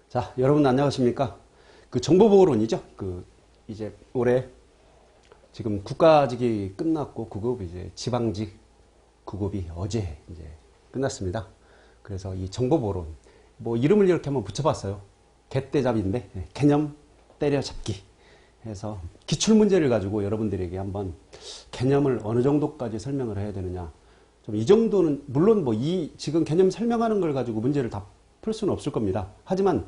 자, 여러분 안녕하십니까? 그 정보보호론이죠. 이제 올해 지금 국가직이 끝났고 구급 이제 지방직 구급이 어제 이제 끝났습니다. 그래서 이 정보보호론 뭐 이름을 이렇게 한번 붙여봤어요. 개떼잡이인데 개념 때려잡기 해서 기출문제를 가지고 여러분들에게 한번 개념을 어느 정도까지 설명을 해야 되느냐. 좀 이 정도는 물론 뭐 이 지금 개념 설명하는 걸 가지고 문제를 다 풀 수는 없을 겁니다. 하지만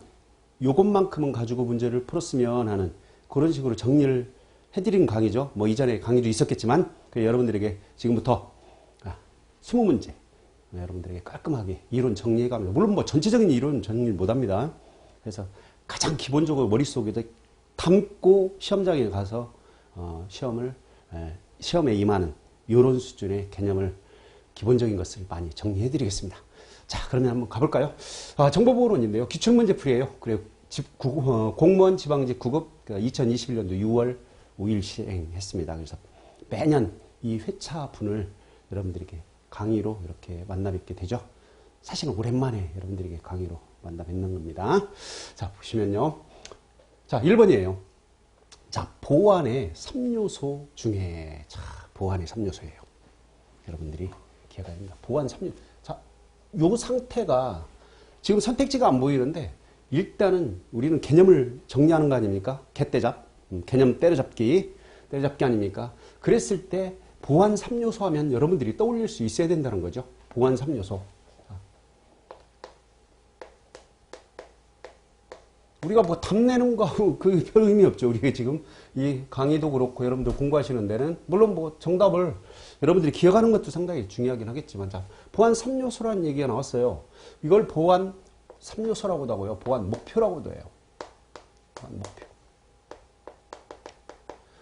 요것만큼은 가지고 문제를 풀었으면 하는 그런 식으로 정리를 해드린 강의죠. 뭐 이전에 강의도 있었겠지만 여러분들에게 지금부터 20문제 여러분들에게 깔끔하게 이론 정리해 갑니다. 물론 뭐 전체적인 이론 정리 못합니다. 그래서 가장 기본적으로 머릿속에 담고 시험장에 가서 시험에 임하는 이런 수준의 개념을 기본적인 것을 많이 정리해 드리겠습니다. 자, 그러면 한번 가볼까요? 정보보호론인데요. 기출문제풀이에요. 그리고 공무원 지방직 구급 2021년도 6월 5일 시행했습니다. 그래서 매년 이 회차분을 여러분들에게 강의로 이렇게 만나 뵙게 되죠. 사실은 오랜만에 여러분들에게 강의로 만나 뵙는 겁니다. 자, 보시면요. 자, 1번이에요. 자, 보안의 3요소 중에, 자, 보안의 3요소예요. 여러분들이 기억해야 됩니다. 보안 3요소. 자, 요 상태가 지금 선택지가 안 보이는데 일단은 우리는 개념을 정리하는 거 아닙니까? 개떼잡, 개념 때려잡기 아닙니까? 그랬을 때 보안 3요소 하면 여러분들이 떠올릴 수 있어야 된다는 거죠. 보안 3요소. 우리가 뭐 답내는 거하고 그 별 의미 없죠. 우리가 지금 이 강의도 그렇고 여러분들 공부하시는 데는 물론 뭐 정답을 여러분들이 기억하는 것도 상당히 중요하긴 하겠지만, 자, 보안 3요소라는 얘기가 나왔어요. 이걸 보안 3요소라고도 하고요. 보안 목표라고도 해요. 보안 목표.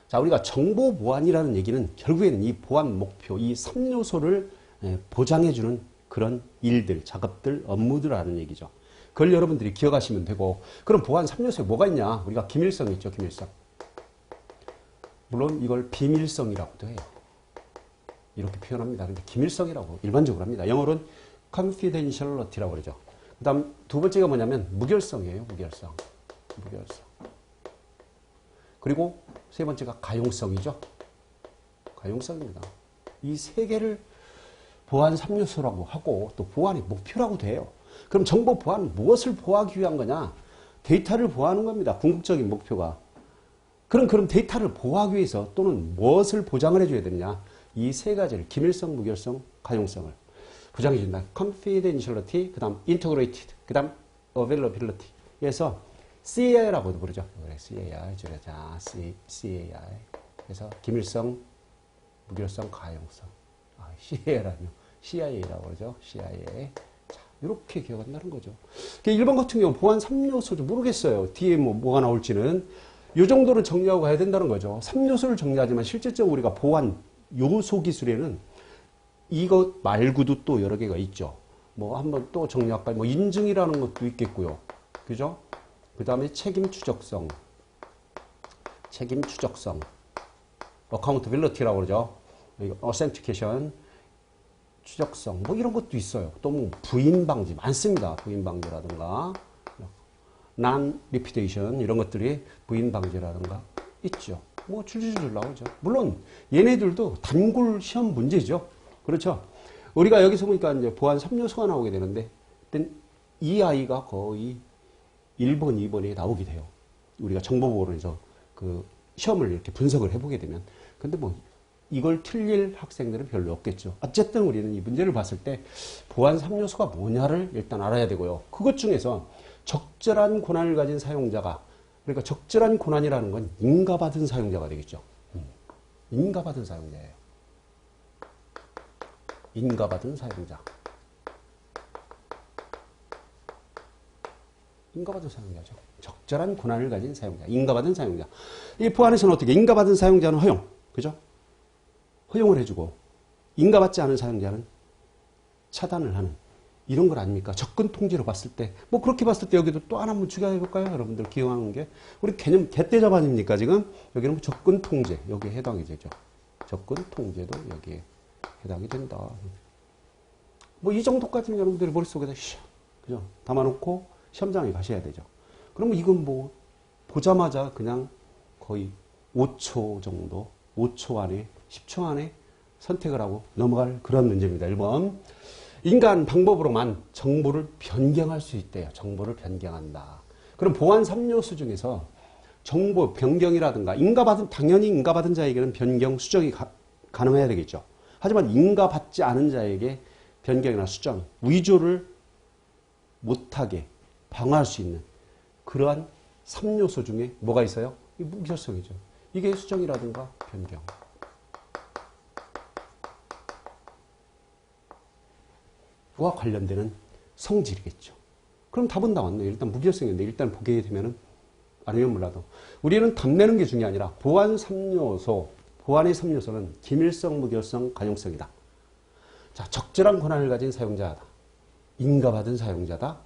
자, 우리가 정보 보안이라는 얘기는 결국에는 이 보안 목표, 이 3요소를 보장해주는 그런 일들, 작업들, 업무들 하는 얘기죠. 그걸 여러분들이 기억하시면 되고, 그럼 보안 3요소에 뭐가 있냐? 우리가 기밀성 있죠, 기밀성. 물론 이걸 비밀성이라고도 해요. 이렇게 표현합니다. 근데 기밀성이라고 일반적으로 합니다. 영어로는 confidentiality라고 그러죠. 그 다음 두 번째가 뭐냐면 무결성이에요. 무결성. 그리고 세 번째가 가용성이죠. 가용성입니다. 이 세 개를 보안 3요소라고 하고 또 보안의 목표라고 돼요. 그럼 정보 보안은 무엇을 보호하기 위한 거냐? 데이터를 보호하는 겁니다. 궁극적인 목표가. 그럼 데이터를 보호하기 위해서 또는 무엇을 보장을 해줘야 되느냐? 이 세 가지를 기밀성, 무결성, 가용성을 보장해 준다. confidentiality, 그 다음 integrated, 그 다음 availability. 그래서 CAI라고도 부르죠. CAI 줄여자 CAI. 그래서 기밀성, 무결성, 가용성. CAI라뇨. CIA라고 그러죠. CIA. 자, 이렇게 기억한다는 거죠. 1번 같은 경우 보안 3요소도 모르겠어요. 뒤에 뭐가 나올지는. 이 정도는 정리하고 가야 된다는 거죠. 3요소를 정리하지만 실질적으로 우리가 보안 요소 기술에는 이것 말고도 또 여러 개가 있죠. 뭐 한번 또 정리할까요? 뭐 인증이라는 것도 있겠고요. 그죠? 그 다음에 책임 추적성, accountability라고 그러죠. authentication, 추적성, 뭐 이런 것도 있어요. 또 뭐 부인 방지 많습니다. 부인 방지라든가, non-repudiation 이런 것들이 부인 방지라든가 있죠. 뭐 줄줄줄 나오죠. 물론 얘네들도 단골 시험 문제죠. 그렇죠. 우리가 여기서 보니까 이제 보안 3요소가 나오게 되는데 이 아이가 거의 1번, 2번에 나오게 돼요. 우리가 정보보호론에서 그 시험을 이렇게 분석을 해보게 되면. 근데 뭐 이걸 틀릴 학생들은 별로 없겠죠. 어쨌든 우리는 이 문제를 봤을 때 보안 3요소가 뭐냐를 일단 알아야 되고요. 그것 중에서 적절한 고난을 가진 사용자가, 그러니까 적절한 고난이라는 건 인가받은 사용자가 되겠죠. 인가받은 사용자예요. 인가받은 사용자. 인가받은 사용자죠. 적절한 고난을 가진 사용자. 인가받은 사용자. 이 보안에서는 어떻게? 인가받은 사용자는 허용. 그죠? 허용을 해주고, 인가받지 않은 사용자는 차단을 하는. 이런 걸 아닙니까? 접근 통제로 봤을 때. 뭐 그렇게 봤을 때 여기도 또 하나 한번 추가해볼까요? 여러분들 기억하는 게. 우리 개념 개떼잡 아닙니까? 지금? 여기는 뭐 접근 통제. 여기에 해당이 되죠. 접근 통제도 여기에 해당이 된다. 뭐 이 정도까지는 여러분들이 머릿속에다 그죠? 담아놓고 시험장에 가셔야 되죠. 그러면 이건 뭐 보자마자 그냥 거의 5초 정도, 5초 안에, 10초 안에 선택을 하고 넘어갈 그런 문제입니다. 1번. 인간 방법으로만 정보를 변경할 수 있대요. 정보를 변경한다. 그럼 보안 3요소 중에서 정보 변경이라든가 당연히 인가받은 자에게는 변경, 수정이 가능해야 되겠죠. 하지만 인가받지 않은 자에게 변경이나 수정, 위조를 못하게 방어할 수 있는 그러한 3요소 중에 뭐가 있어요? 이 무결성이죠. 이게 수정이라든가 변경. 와 관련되는 성질이겠죠. 그럼 답은 나왔네요. 일단 무결성인데 일단 보게 되면은 아니면 몰라도 우리는 답 내는 게 중요한 게 아니라 보안 3요소, 보안의 3요소는 기밀성, 무결성, 가용성이다. 자, 적절한 권한을 가진 사용자다. 인가받은 사용자다.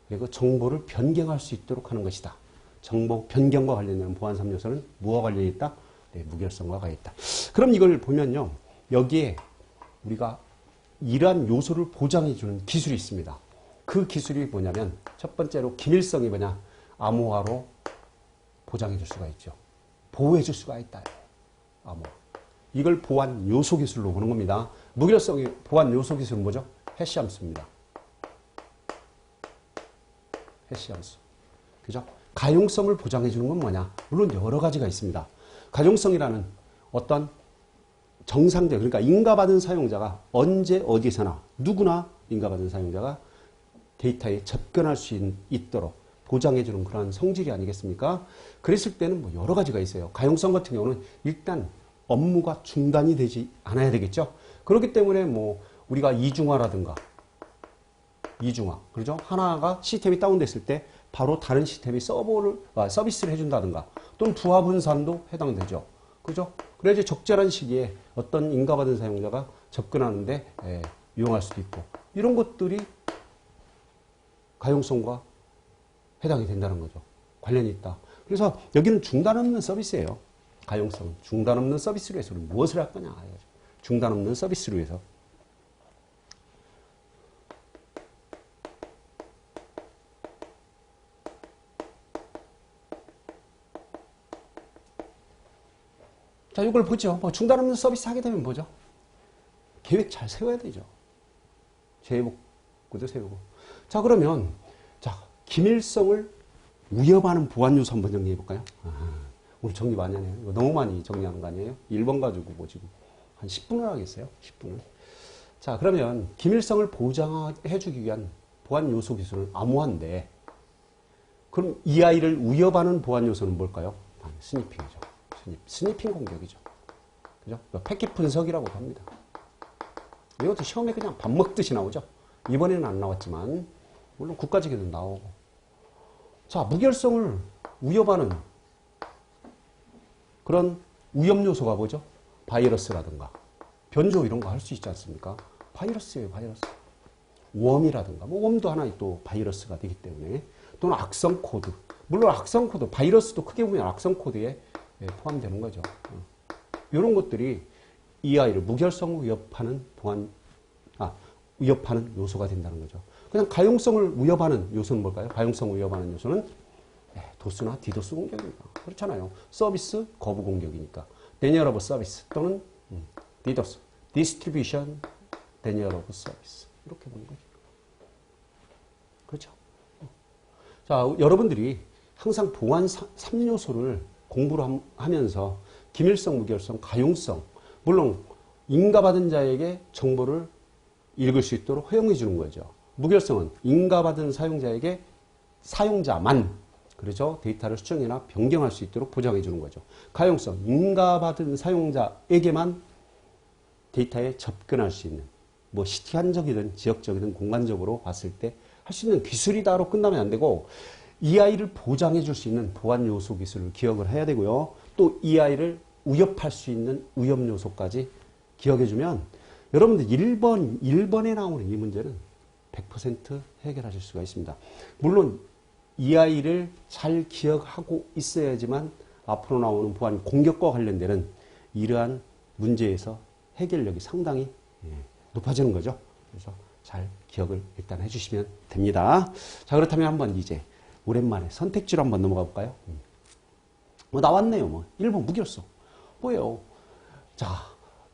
그리고 정보를 변경할 수 있도록 하는 것이다. 정보 변경과 관련된 보안 3요소는 무엇과 관련이 있다? 네, 무결성과 관련이 있다. 그럼 이걸 보면요. 여기에 우리가 이러한 요소를 보장해주는 기술이 있습니다. 그 기술이 뭐냐면 첫 번째로 기밀성이 뭐냐? 암호화로 보장해줄 수가 있죠. 보호해줄 수가 있다. 암호. 이걸 보안 요소 기술로 보는 겁니다. 무결성의 보안 요소 기술은 뭐죠? 해시 함수입니다. 해시 함수. 그죠? 가용성을 보장해주는 건 뭐냐? 물론 여러 가지가 있습니다. 가용성이라는 어떤 정상적, 그러니까 인가받은 사용자가 언제 어디서나 누구나 인가받은 사용자가 데이터에 접근할 수 있도록 보장해주는 그런 성질이 아니겠습니까? 그랬을 때는 뭐 여러 가지가 있어요. 가용성 같은 경우는 일단 업무가 중단이 되지 않아야 되겠죠. 그렇기 때문에 뭐 우리가 이중화라든가 그렇죠? 하나가 시스템이 다운됐을 때 바로 다른 시스템이 서비스를 해준다든가 또는 부하 분산도 해당되죠. 그죠? 그래야지 적절한 시기에 어떤 인가받은 사용자가 접근하는데 이용할 수도 있고 이런 것들이 가용성과 해당이 된다는 거죠. 관련이 있다. 그래서 여기는 중단 없는 서비스예요. 가용성은 중단 없는 서비스로 해서 무엇을 할 거냐. 중단 없는 서비스로 해서. 자, 이걸 보죠. 뭐 중단 없는 서비스 하게 되면 뭐죠? 계획 잘 세워야 되죠. 제복구도 세우고. 자, 그러면 자, 기밀성을 위협하는 보안 요소 한번 정리해 볼까요? 오늘 정리 많이 하네요. 이거 너무 많이 정리하는 거 아니에요? 1번 가지고 뭐 지금 한 10분을 하겠어요? 10분을. 자, 그러면 기밀성을 보장해 주기 위한 보안 요소 기술은 암호화인데 그럼 이 아이를 위협하는 보안 요소는 뭘까요? 스니핑이죠. 스니핑 공격이죠. 그죠? 패킷 분석이라고 합니다. 이것도 시험에 그냥 밥 먹듯이 나오죠. 이번에는 안 나왔지만 물론 국가직에도 나오고. 자, 무결성을 위협하는 그런 위험 요소가 뭐죠? 바이러스라든가 변조 이런 거 할 수 있지 않습니까? 바이러스예요, 바이러스. 웜이라든가 뭐 웜도 하나의 또 바이러스가 되기 때문에 또는 악성 코드. 물론 악성 코드, 바이러스도 크게 보면 악성 코드에 포함되는 거죠. 이런 것들이 이 아이를 무결성을 위협하는 요소가 된다는 거죠. 그냥 가용성을 위협하는 요소는 뭘까요? 가용성을 위협하는 요소는 도스나 디도스 공격입니다. 그렇잖아요. 서비스 거부 공격이니까. Denial of Service 또는 DDoS, Distribution Denial of Service 이렇게 보는 거죠. 그렇죠. 자, 여러분들이 항상 보안 3요소를 공부를 하면서 기밀성, 무결성, 가용성 물론 인가받은 자에게 정보를 읽을 수 있도록 허용해 주는 거죠. 무결성은 인가받은 사용자에게 사용자만 그렇죠? 데이터를 수정이나 변경할 수 있도록 보장해 주는 거죠. 가용성, 인가받은 사용자에게만 데이터에 접근할 수 있는 뭐 시간적이든 지역적이든 공간적으로 봤을 때 할 수 있는 기술이다로 끝나면 안 되고 이 아이를 보장해 줄 수 있는 보안 요소 기술을 기억을 해야 되고요. 또 이 아이를 위협할 수 있는 위험 요소까지 기억해 주면 여러분들 1번에 나오는 이 문제는 100% 해결하실 수가 있습니다. 물론 이 아이를 잘 기억하고 있어야지만 앞으로 나오는 보안 공격과 관련되는 이러한 문제에서 해결력이 상당히 높아지는 거죠. 그래서 잘 기억을 일단 해주시면 됩니다. 자, 그렇다면 한번 이제 오랜만에 선택지로 한번 넘어가 볼까요? 뭐 나왔네요. 뭐 1번 무결성. 뭐예요? 자,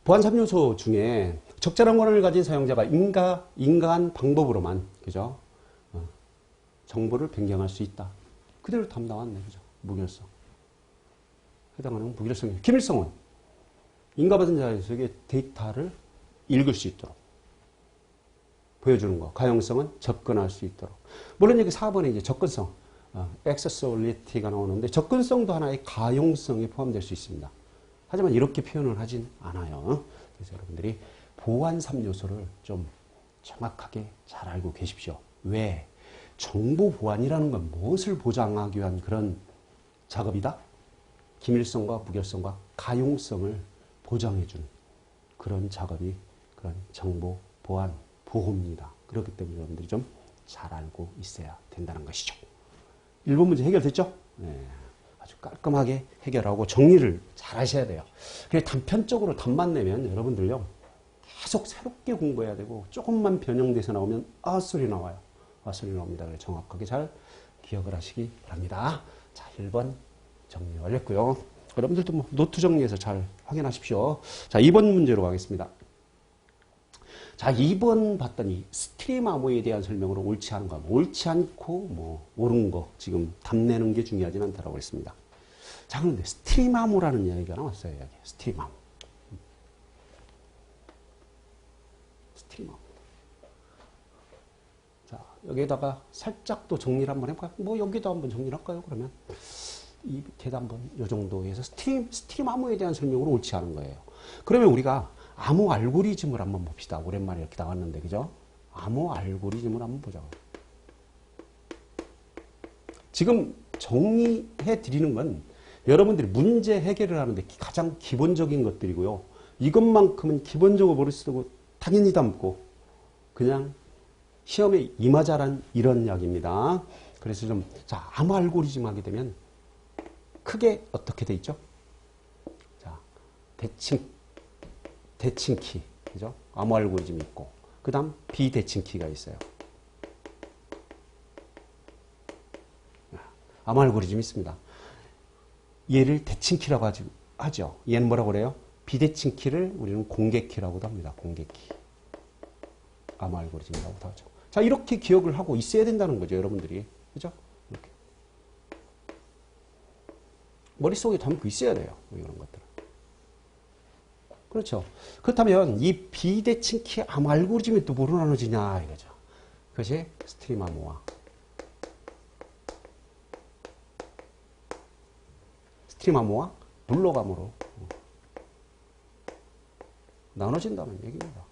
보안 3요소 중에 적절한 권한을 가진 사용자가 인가한 방법으로만, 그죠? 정보를 변경할 수 있다. 그대로 답 나왔네. 그죠? 무결성. 해당하는 무결성이에요. 기밀성은 인가받은 자에게 데이터를 읽을 수 있도록 보여주는 거. 가용성은 접근할 수 있도록. 물론 여기 4번에 이제 접근성, accessibility가 나오는데 접근성도 하나의 가용성에 포함될 수 있습니다. 하지만 이렇게 표현을 하진 않아요. 그래서 여러분들이 보안 3요소를 좀 정확하게 잘 알고 계십시오. 왜? 정보 보안이라는 건 무엇을 보장하기 위한 그런 작업이다? 기밀성과 무결성과 가용성을 보장해주는 그런 작업이 그런 정보 보안 보호입니다. 그렇기 때문에 여러분들이 좀 잘 알고 있어야 된다는 것이죠. 1번 문제 해결됐죠? 네. 아주 깔끔하게 해결하고 정리를 잘 하셔야 돼요. 그래 단편적으로 답만 내면 여러분들요 계속 새롭게 공부해야 되고 조금만 변형돼서 나오면 소리 나와요. 소리 나옵니다. 그래서 정확하게 잘 기억을 하시기 바랍니다. 자, 1번 정리 완료했고요. 여러분들도 뭐 노트 정리해서 잘 확인하십시오. 자, 2번 문제로 가겠습니다. 자, 2번 봤더니 스트림 암호에 대한 설명으로 옳지 않은 거, 옳지 않고 뭐 옳은 거 지금 답내는 게 중요하진 않다라고 했습니다. 자, 그런데 스트림 암호라는 이야기가 나왔어요. 여기 스트림 암호. 스트림 암호. 자, 여기에다가 살짝 또 정리를 한번 해볼까요? 뭐 여기도 한번 정리를 할까요? 그러면 이 밑에다 한번 이 정도에서 스트림 암호에 대한 설명으로 옳지 않은 거예요. 그러면 우리가 암호 알고리즘을 한번 봅시다. 오랜만에 이렇게 나왔는데, 그죠? 암호 알고리즘을 한번 보자고요. 지금 정리해 드리는 건 여러분들이 문제 해결을 하는데 가장 기본적인 것들이고요. 이것만큼은 기본적으로 머릿속에 당연히 담고 그냥 시험에 임하자란 이런 이야기입니다. 그래서 좀, 자, 암호 알고리즘 하게 되면 크게 어떻게 돼 있죠? 자, 대칭키, 그죠? 암호 알고리즘이 있고, 그 다음 비대칭키가 있어요. 암호 알고리즘이 있습니다. 얘를 대칭키라고 하죠. 얘는 뭐라고 그래요? 비대칭키를 우리는 공개키라고도 합니다. 공개키. 암호 알고리즘이라고도 하죠. 자, 이렇게 기억을 하고 있어야 된다는 거죠, 여러분들이. 그죠? 이렇게. 머릿속에 담고 있어야 돼요. 이런 것들은. 그렇죠. 그렇다면 이 비대칭키 암호 알고리즘이 또 뭐로 나눠지냐 이거죠. 그것이 스트림 암호와 블록 암호로 나눠진다는 얘기입니다.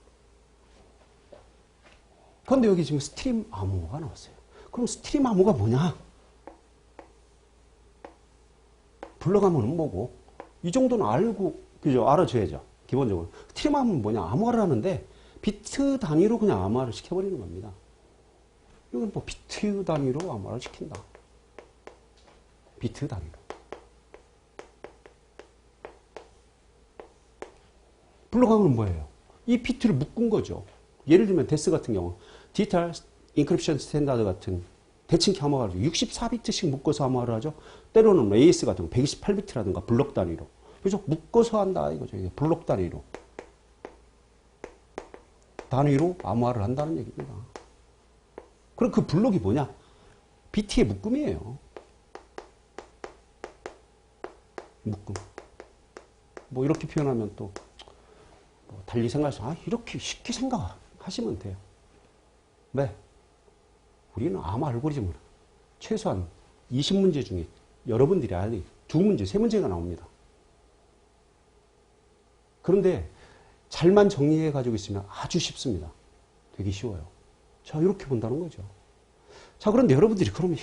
그런데 여기 지금 스트림 암호가 나왔어요. 그럼 스트림 암호가 뭐냐? 블록 암호는 뭐고? 이 정도는 알고, 그죠? 알아줘야죠. 기본적으로. 스트림 암호는 뭐냐? 암호화를 하는데 비트 단위로 그냥 암호화를 시켜버리는 겁니다. 이건 뭐 비트 단위로 암호화를 시킨다. 비트 단위로. 블록 암호는 뭐예요? 이 비트를 묶은 거죠. 예를 들면 데스 같은 경우 디지털 인크립션 스탠다드 같은 대칭키 암호화를 64비트씩 묶어서 암호화를 하죠. 때로는 AES 같은 거 128비트라든가 블록 단위로. 그죠? 묶어서 한다 이거죠. 블록 단위로. 단위로 암호화를 한다는 얘기입니다. 그럼 그 블록이 뭐냐? 비트의 묶음이에요. 묶음. 뭐 이렇게 표현하면 또 뭐 달리 생각해서 이렇게 쉽게 생각하시면 돼요. 네. 우리는 암호 알고리즘을 최소한 20문제 중에 여러분들이 알리 2문제, 3문제가 나옵니다. 그런데 잘만 정리해 가지고 있으면 아주 쉽습니다. 되게 쉬워요. 자, 이렇게 본다는 거죠. 자, 그런데 여러분들이 그러면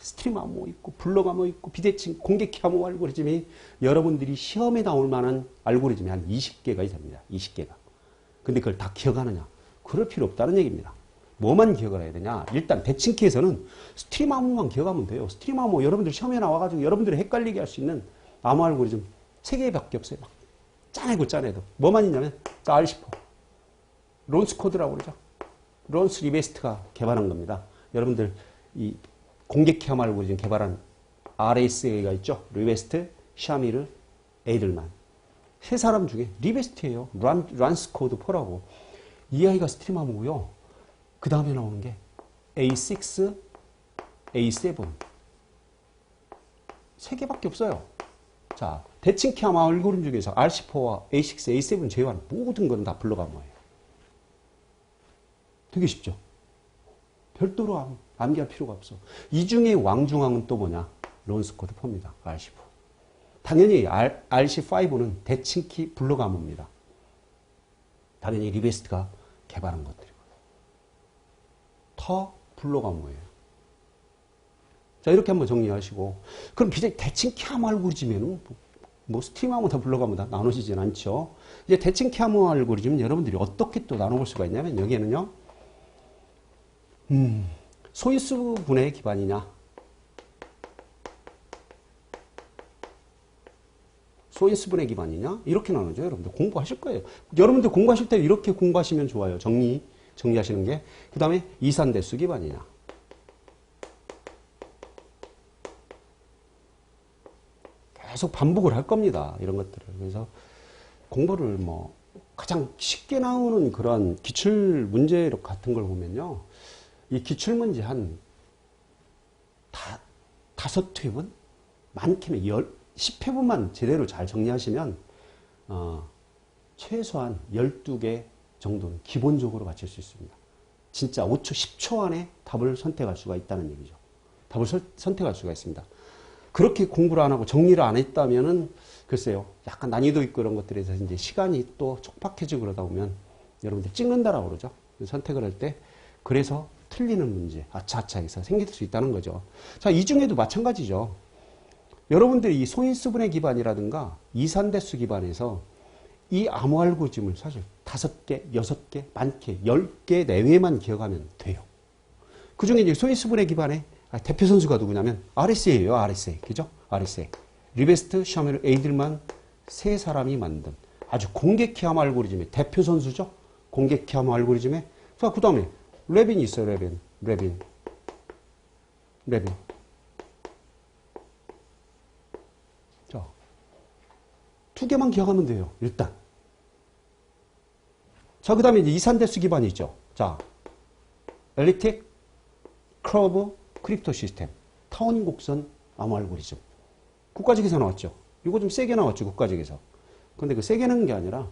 스트림 암호 있고 블록 암호 있고 비대칭 공개키 암호 알고리즘이 여러분들이 시험에 나올 만한 알고리즘이 한 20개가 됩니다. 20개가. 근데 그걸 다 기억하느냐? 그럴 필요 없다는 얘기입니다. 뭐만 기억을 해야 되냐? 일단 대칭키에서는 스트림 암호만 기억하면 돼요. 스트림 암호 여러분들 시험에 나와가지고 여러분들이 헷갈리게 할 수 있는 암호 알고리즘 3개밖에 없어요. 막 짜내도. 뭐만 있냐면 R10. 론스 코드라고 그러죠. 론스 리베스트가 개발한 겁니다. 여러분들 이 공격키 암호 알고리즘 개발한 RSA가 있죠. 리베스트, 샤미르, 에이들만. 세 사람 중에 리베스트예요. 란스코드 4라고. 이 아이가 스트림 암호고요. 그 다음에 나오는 게 A6, A7. 세 개밖에 없어요. 자, 대칭키 암호 알고리즘 중에서 RC4와 A6, A7 제외한 모든 건 다 블록 암호예요. 되게 쉽죠? 별도로 암기할 필요가 없어. 이 중에 왕중왕은 또 뭐냐? 론스코드 4입니다. RC4. 당연히 RC5는 대칭키 블록 암호입니다. 당연히 리베스트가 개발한 것들이고. 더 블록 암호예요. 자, 이렇게 한번 정리하시고. 그럼 대칭키 암호 알고리즘에는 뭐 스트림 암호 다 블록 암호 다 나눠지진 않죠. 이제 대칭키 암호 알고리즘은 여러분들이 어떻게 또 나눠볼 수가 있냐면 여기에는요. 소인수분해 기반이냐, 소인수분해 기반이냐, 이렇게 나누죠. 여러분들 공부하실 거예요. 여러분들 공부하실 때 이렇게 공부하시면 좋아요. 정리하시는 게. 그 다음에 이산대수 기반이냐. 계속 반복을 할 겁니다. 이런 것들을. 그래서 공부를 뭐 가장 쉽게 나오는 그런 기출 문제 같은 걸 보면요. 이 기출문제 한 5회분? 많게는 10회분만 제대로 잘 정리하시면 최소한 12개 정도는 기본적으로 맞출 수 있습니다. 진짜 5초, 10초 안에 답을 선택할 수가 있다는 얘기죠. 답을 선택할 수가 있습니다. 그렇게 공부를 안 하고 정리를 안 했다면은 글쎄요. 약간 난이도 있고 이런 것들에서 이제 시간이 또 촉박해지고 그러다 보면 여러분들 찍는다라고 그러죠. 선택을 할 때. 그래서 틀리는 문제, 아차아차해서 생길 수 있다는 거죠. 자, 이 중에도 마찬가지죠. 여러분들이 이 소인수분해 기반이라든가 이산대수 기반에서 이 암호 알고리즘을 사실 5개, 6개, 많게 10개 내외만 기억하면 돼요. 그 중에 이제 소인수분해 기반의 대표 선수가 누구냐면 RSA예요, RSA. 그죠? RSA. 리베스트, 샤미르, 에이들만 세 사람이 만든 아주 공격키 암호 알고리즘의 대표 선수죠. 공격키 암호 알고리즘의. 자, 그 다음에 레빈이 있어요, 레빈. 자, 2개만 기억하면 돼요, 일단. 자, 그 다음에 이제 이산대수 기반이 있죠. 자, 엘리틱, 크로브, 크립토 시스템, 타원 곡선 암호 알고리즘. 국가직에서 나왔죠. 이거 좀 세게 나왔죠, 국가직에서. 근데 그 세게 나는 게 아니라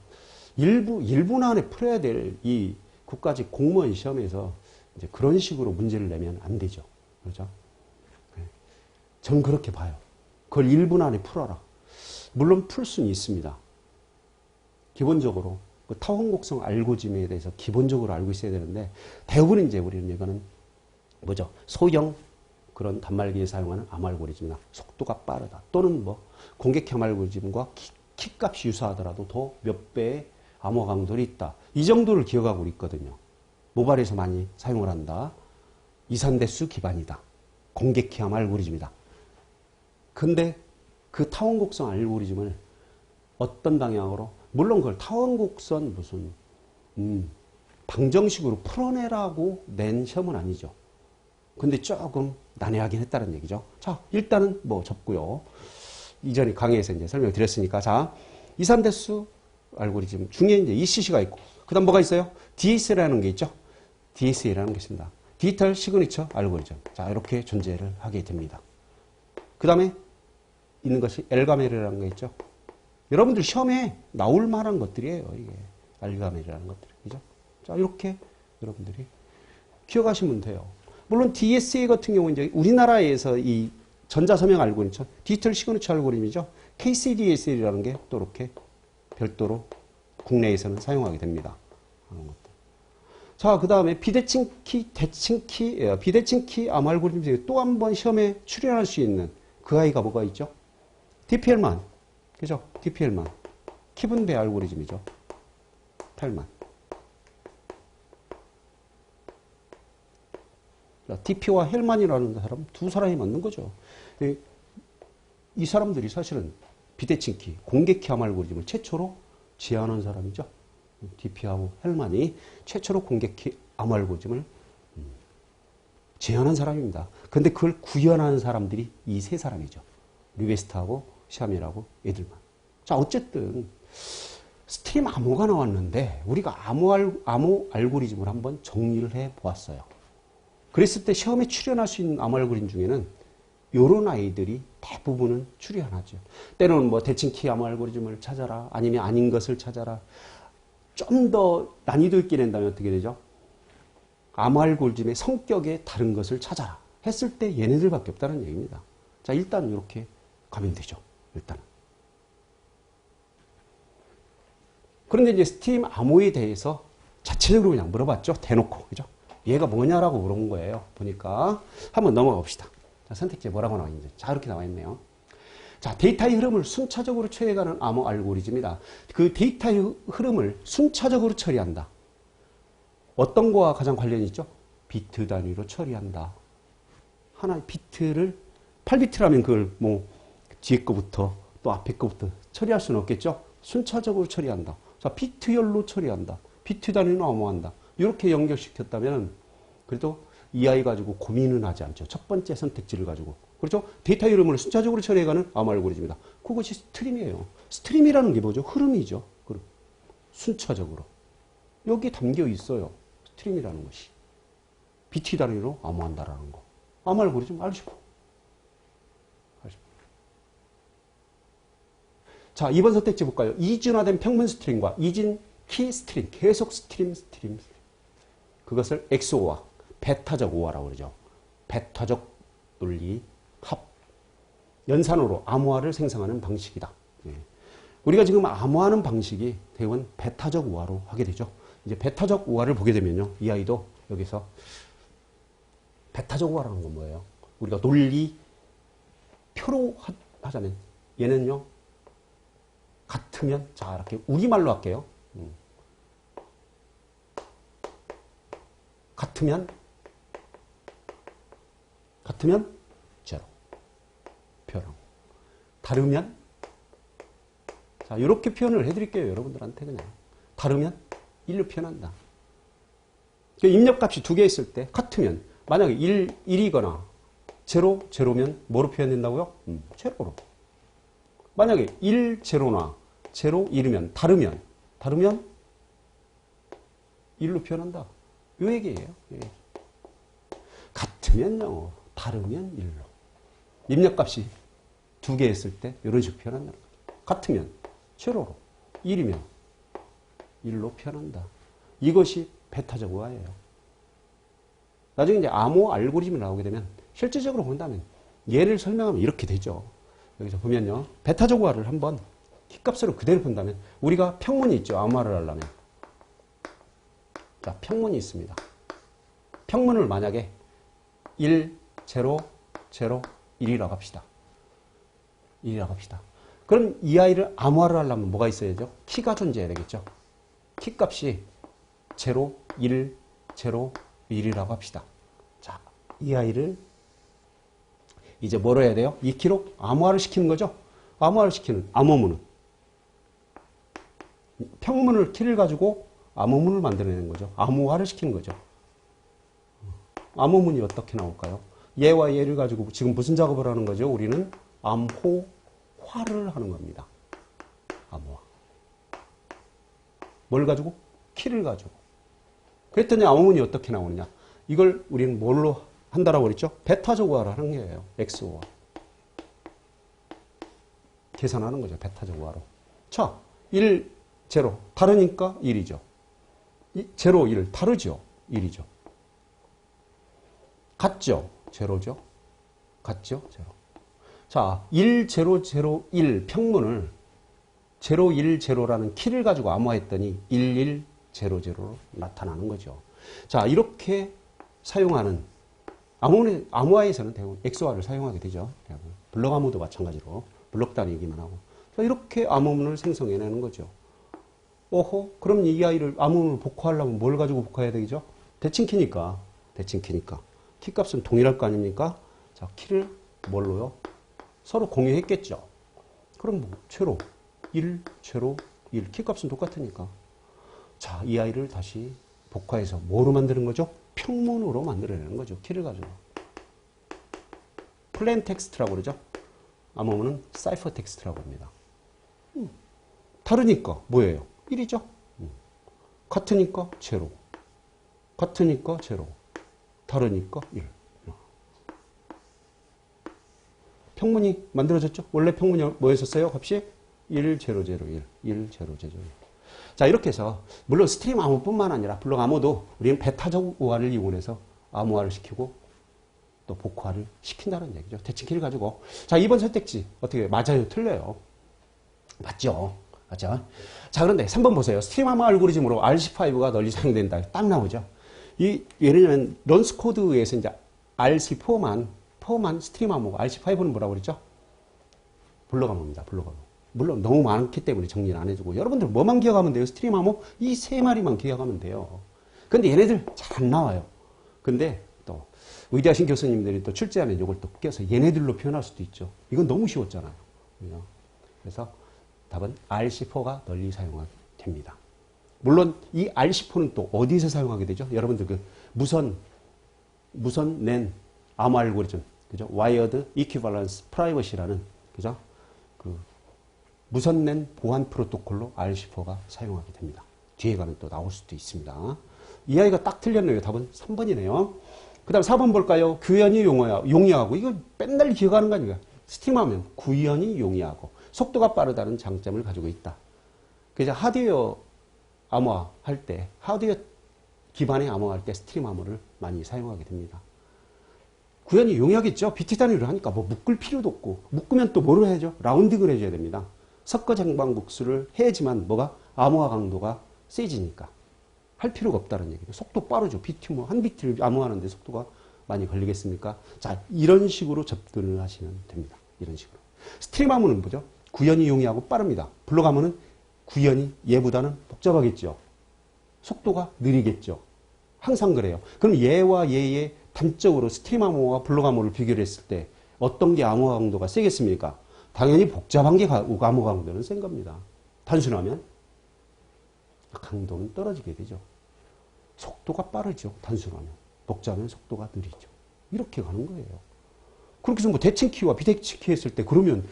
일부 안에 풀어야 될 이 국가직 공무원 시험에서 이제 그런 식으로 문제를 내면 안 되죠. 그렇죠? 전 그렇게 봐요. 그걸 1분 안에 풀어라. 물론 풀 수는 있습니다. 기본적으로 그 타원곡성 알고리즘에 대해서 기본적으로 알고 있어야 되는데 대부분 이제 우리는 이거는 뭐죠? 소형 그런 단말기에 사용하는 암 알고리즘이나 속도가 빠르다. 또는 뭐 공격형 알고리즘과 키값이 유사하더라도 더 몇 배의 암호 강도를 있다. 이 정도를 기억하고 있거든요. 모바일에서 많이 사용을 한다. 이산대수 기반이다. 공격형 알고리즘이다. 근데 그 타원곡선 알고리즘을 어떤 방향으로 물론 그걸 타원곡선 무슨 방정식으로 풀어내라고 낸 시험은 아니죠. 근데 조금 난해하긴 했다는 얘기죠. 자, 일단은 뭐 접고요. 이전에 강의에서 이제 설명을 드렸으니까. 자, 이산대수 알고리즘 중에 이제 ECC가 있고, 그 다음 뭐가 있어요? DS라는 게 있죠? DSA라는 게 있습니다. 디지털 시그니처 알고리즘. 자, 이렇게 존재를 하게 됩니다. 그 다음에 있는 것이 엘가멜이라는 게 있죠? 여러분들 시험에 나올 만한 것들이에요, 이게. 엘가멜이라는 것들. 그죠? 자, 이렇게 여러분들이 기억하시면 돼요. 물론 DSA 같은 경우는 이제 우리나라에서 이 전자서명 알고리즘, 디지털 시그니처 알고리즘이죠. KCDSL이라는 게 또 이렇게 별도로 국내에서는 사용하게 됩니다. 자, 그 다음에 비대칭키 암호 알고리즘 중에 또 한 번 시험에 출연할 수 있는 그 아이가 뭐가 있죠? DPL만. 그죠? DPL만. 키분배 알고리즘이죠. 펠만. DP와 헬만이라는 사람, 두 사람이 맞는 거죠. 이 사람들이 사실은 비대칭키, 공개키 암호 알고리즘을 최초로 제안한 사람이죠. DP하고 헬만이 최초로 공개키 암호 알고리즘을 제안한 사람입니다. 근데 그걸 구현하는 사람들이 이 세 사람이죠. 리베스트하고 샤멜하고 에들만. 자, 어쨌든 스트림 암호가 나왔는데 우리가 암호 알고리즘을 한번 정리를 해 보았어요. 그랬을 때 시험에 출연할 수 있는 암호 알고리즘 중에는 이런 아이들이 대부분은 출연하죠. 때로는 뭐 대칭키 암호 알고리즘을 찾아라, 아니면 아닌 것을 찾아라. 좀 더 난이도 있게 낸다면 어떻게 되죠? 암호 알고리즘의 성격에 다른 것을 찾아라 했을 때 얘네들밖에 없다는 얘기입니다. 자, 일단 이렇게 가면 되죠. 일단은. 그런데 이제 스팀 암호에 대해서 자체적으로 그냥 물어봤죠. 대놓고. 그죠? 얘가 뭐냐라고 물어본 거예요. 보니까. 한번 넘어가 봅시다. 자, 선택지에 뭐라고 나와 있는지. 자, 이렇게 나와 있네요. 자, 데이터의 흐름을 순차적으로 처리해가는 암호 알고리즘이다. 그 데이터의 흐름을 순차적으로 처리한다. 어떤 거와 가장 관련이 있죠? 비트 단위로 처리한다. 하나의 비트를 8비트라면 그걸 뭐 뒤에 거부터 또 앞에 거부터 처리할 수는 없겠죠? 순차적으로 처리한다. 자, 비트열로 처리한다. 비트 단위로 암호한다. 이렇게 연결시켰다면 그래도 이 아이 가지고 고민은 하지 않죠. 첫 번째 선택지를 가지고. 그렇죠? 데이터 흐름을 순차적으로 처리해가는 암호 알고리즘이다. 그것이 스트림이에요. 스트림이라는 게 뭐죠? 흐름이죠. 순차적으로. 여기에 담겨 있어요. 스트림이라는 것이. 비트 단위로 암호한다라는 거. 암호 알고리즘 알죠? 자, 2번 선택지 볼까요? 이진화된 평면 스트링과 이진 키 스트링, 계속 스트림. 그것을 XOR, 베타적 OR라고 그러죠. 베타적 논리 합. 연산으로 암호화를 생성하는 방식이다. 예. 우리가 지금 암호하는 방식이 대부분 베타적 OR로 하게 되죠. 이제 베타적 OR를 보게 되면요. 이 아이도 여기서 베타적 OR라는 건 뭐예요? 우리가 논리 표로 하자면 얘는요. 같으면 자 이렇게 우리말로 할게요. 같으면 제로 표현. 다르면 자 이렇게 표현을 해드릴게요. 여러분들한테 그냥 다르면 1로 표현한다. 입력값이 두 개 있을 때 같으면 만약에 1이거나 제로면 뭐로 표현된다고요? 제로로. 만약에 1, 제로나 제로, 1이면 다르면 1로 표현한다. 이 얘기예요. 같으면 0, 다르면 1로. 입력값이 두 개 있을 때 이런 식으로 표현한다는 거죠. 같으면 제로로, 1이면 1로 표현한다. 이것이 베타적 OR예요. 나중에 이제 암호 알고리즘이 나오게 되면 실질적으로 본다면 얘를 설명하면 이렇게 되죠. 여기서 보면요. 베타적 OR을 한번 키값으로 그대로 본다면 우리가 평문이 있죠. 암호화를 하려면. 자, 평문이 있습니다. 평문을 만약에 1, 0, 0, 1이라고 합시다. 1이라고 합시다. 그럼 이 아이를 암호화를 하려면 뭐가 있어야죠? 키가 존재해야 되겠죠. 키값이 0, 1, 0, 1이라고 합시다. 자, 이 아이를 이제 뭐로 해야 돼요? 이 키로 암호화를 시키는 거죠. 암호화를 시키는 암호문은 평문을 키를 가지고 암호문을 만들어내는 거죠. 암호화를 시키는 거죠. 암호문이 어떻게 나올까요? 얘와 얘를 가지고 지금 무슨 작업을 하는 거죠? 우리는 암호화를 하는 겁니다. 암호화. 뭘 가지고? 키를 가지고. 그랬더니 암호문이 어떻게 나오느냐? 이걸 우리는 뭘로 한다라고 그랬죠? 베타적 OR을 하는 거예요. XOR. 계산하는 거죠. 베타적 OR로. 자, 1, 0. 다르니까 1이죠. 0, 1. 다르죠. 1이죠. 같죠? 제로죠. 같죠? 제로. 자, 1, 0, 0, 1 평문을 0, 1, 0라는 키를 가지고 암호화했더니 1, 1, 0, 0로 나타나는 거죠. 자, 이렇게 사용하는 암호화에서는 대부분 XOR를 사용하게 되죠. 블록 암호도 마찬가지로 블록 단위이기만 하고. 자, 이렇게 암호문을 생성해내는 거죠. 오호, 그럼 이 아이를 암호문을 복화하려면 뭘 가지고 복화해야 되겠죠? 대칭키니까. 키값은 동일할 거 아닙니까? 자, 키를 뭘로요? 서로 공유했겠죠. 그럼 뭐, 제로, 1, 제로, 1. 키값은 똑같으니까. 자, 이 아이를 다시 복화해서 뭐로 만드는 거죠? 평문으로 만들어내는 거죠. 키를 가지고. 플레인 텍스트라고 그러죠. 암호문은 사이퍼 텍스트라고 합니다. 다르니까 뭐예요? 1이죠. 같으니까 제로. 같으니까 제로. 다르니까 1. 평문이 만들어졌죠. 원래 평문이 뭐였었어요? 값이 1, 0, 0, 1. 1, 0, 0, 1. 자, 이렇게 해서 물론 스트림 암호뿐만 아니라 블록 암호도 우리는 베타적 우화를 이용해서 암호화를 시키고 또 복화를 시킨다는 얘기죠. 대칭키를 가지고. 자, 2번 선택지 어떻게 맞아요? 틀려요? 맞죠? 맞죠? 자, 그런데 3번 보세요. 스트림 암호 알고리즘으로 RC5가 널리 사용된다. 딱 나오죠. 예를 들면 런스 코드에서 이제 RC4만 스트림 암호고 RC5는 뭐라고 그랬죠? 블록 암호입니다. 블록 암호. 물론 너무 많기 때문에 정리를 안 해주고 여러분들 뭐만 기억하면 돼요? 스트림 암호 이 세 마리만 기억하면 돼요. 근데 얘네들 잘 안 나와요. 근데 또 의대하신 교수님들이 또 출제하면 이걸 또 껴서 얘네들로 표현할 수도 있죠. 이건 너무 쉬웠잖아요. 그래서 답은 RC4가 널리 사용됩니다. 물론 이 RC4는 또 어디서 사용하게 되죠? 여러분들 그 무선 낸 암호 알고리즘, 그죠? Wired Equivalence Privacy라는, 그죠? 그 무선 낸 보안 프로토콜로 RC4가 사용하게 됩니다. 뒤에 가면 또 나올 수도 있습니다. 이 아이가 딱 틀렸네요. 답은 3번이네요. 그 다음 4번 볼까요? 구현이 용이하고, 이거 맨날 기억하는 거 아닙니까? 스팀하면 구현이 용이하고, 속도가 빠르다는 장점을 가지고 있다. 그래서 하드웨어 암호화 할 때, 하드웨어 기반의 암호화할 때 스트림 암호를 많이 사용하게 됩니다. 구현이 용이하겠죠? 비트 단위로 하니까 뭐 묶을 필요도 없고, 묶으면 또 뭐를 해야죠? 라운딩을 해줘야 됩니다. 섞어 쟁반국수를 해야지만 뭐가 암호화 강도가 세지니까 할 필요가 없다는 얘기죠. 속도 빠르죠. 비트 뭐 한 비트를 암호하는데 속도가 많이 걸리겠습니까? 자, 이런 식으로 접근을 하시면 됩니다. 이런 식으로. 스트림 암호는 뭐죠? 구현이 용이하고 빠릅니다. 블록 암호는 구현이 얘보다는 복잡하겠죠. 속도가 느리겠죠. 항상 그래요. 그럼 얘와 얘의 단적으로 스트림 암호와 블록 암호를 비교를 했을 때 어떤 게 암호화 강도가 세겠습니까? 당연히 복잡한 게 암호 강도는 센 겁니다. 단순하면 강도는 떨어지게 되죠. 속도가 빠르죠. 단순하면. 복잡하면 속도가 느리죠. 이렇게 가는 거예요. 그렇게 해서 뭐 대칭키와 비대칭키 했을 때 그러면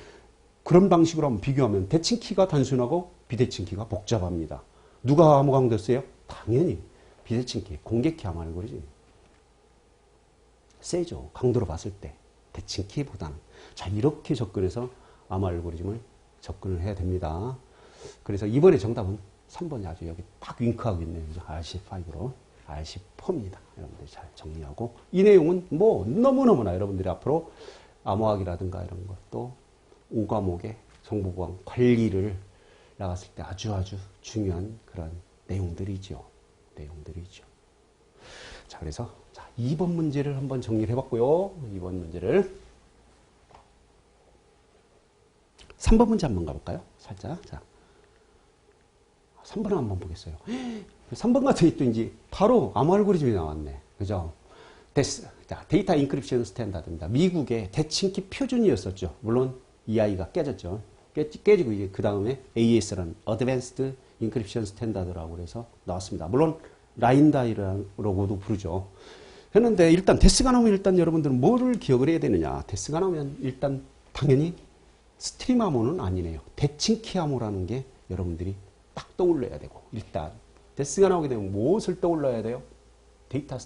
그런 방식으로 한번 비교하면 대칭키가 단순하고 비대칭키가 복잡합니다. 누가 암호 강도 세요? 당연히 비대칭키, 공개키 암호 알고리즘. 세죠. 강도로 봤을 때. 대칭키보다는. 자, 이렇게 접근해서 암호 알고리즘을 접근을 해야 됩니다. 그래서 이번에 정답은 3번이 아주 여기 딱 윙크하고 있네요. RC5로. RC4입니다. 여러분들이 잘 정리하고. 이 내용은 뭐 너무너무나 여러분들이 앞으로 암호학이라든가 이런 것도 5과목의 정보보안 관리를 나갔을 때 아주 중요한 그런 내용들이죠. 자, 그래서 자, 2번 문제를 한번 정리를 해봤고요. 2번 문제를 3번 문제 한번 가볼까요? 살짝. 자, 3번을 한번 보겠어요. 3번 같은 또 이제 바로 암호 알고리즘이 나왔네. 그죠? 자, 데이터 인크립션 스탠다드입니다. 미국의 대칭키 표준이었었죠. 물론 이 아이가 깨졌죠. 깨지고 이제 그 다음에 AES라는 Advanced Encryption Standard라고 해서 나왔습니다. 물론 라인다이라고도 부르죠. 했는데 일단 데스가 나오면 일단 여러분들은 뭐를 기억을 해야 되느냐. 데스가 나오면 일단 당연히 스트림 암호는 아니네요. 대칭키 암호라는 게 여러분들이 딱 떠올려야 되고, 일단 데스가 나오게 되면 무엇을 떠올려야 돼요? 데이터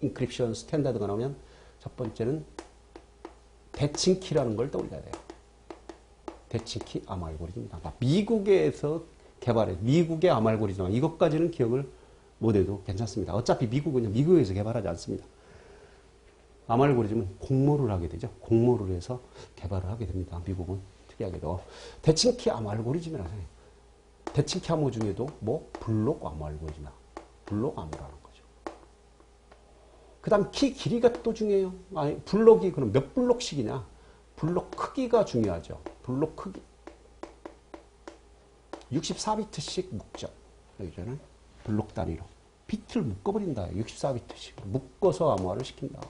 인크립션 스탠다드가 나오면 첫 번째는 대칭키라는 걸 떠올려야 돼요. 대칭키 암호 알고리즘이다. 미국에서 개발해, 미국의 암호 알고리즘, 이것까지는 기억을 못해도 괜찮습니다. 어차피 미국은 미국에서 개발하지 않습니다. 암호 알고리즘은 공모를 하게 되죠. 공모를 해서 개발을 하게 됩니다. 미국은 특이하게도. 대칭키 암호 알고리즘이라고 해요. 대칭키 암호 중에도 뭐 블록 암호 알고리즘이다. 블록 암호라는 거죠. 그 다음 키 길이가 또 중요해요. 아니, 블록이 그럼 몇 블록씩이냐? 블록 크기가 중요하죠. 블록 크기. 64비트씩 묶죠. 여기서는 블록 단위로. 비트를 묶어버린다. 64비트씩. 묶어서 암호화를 시킨다.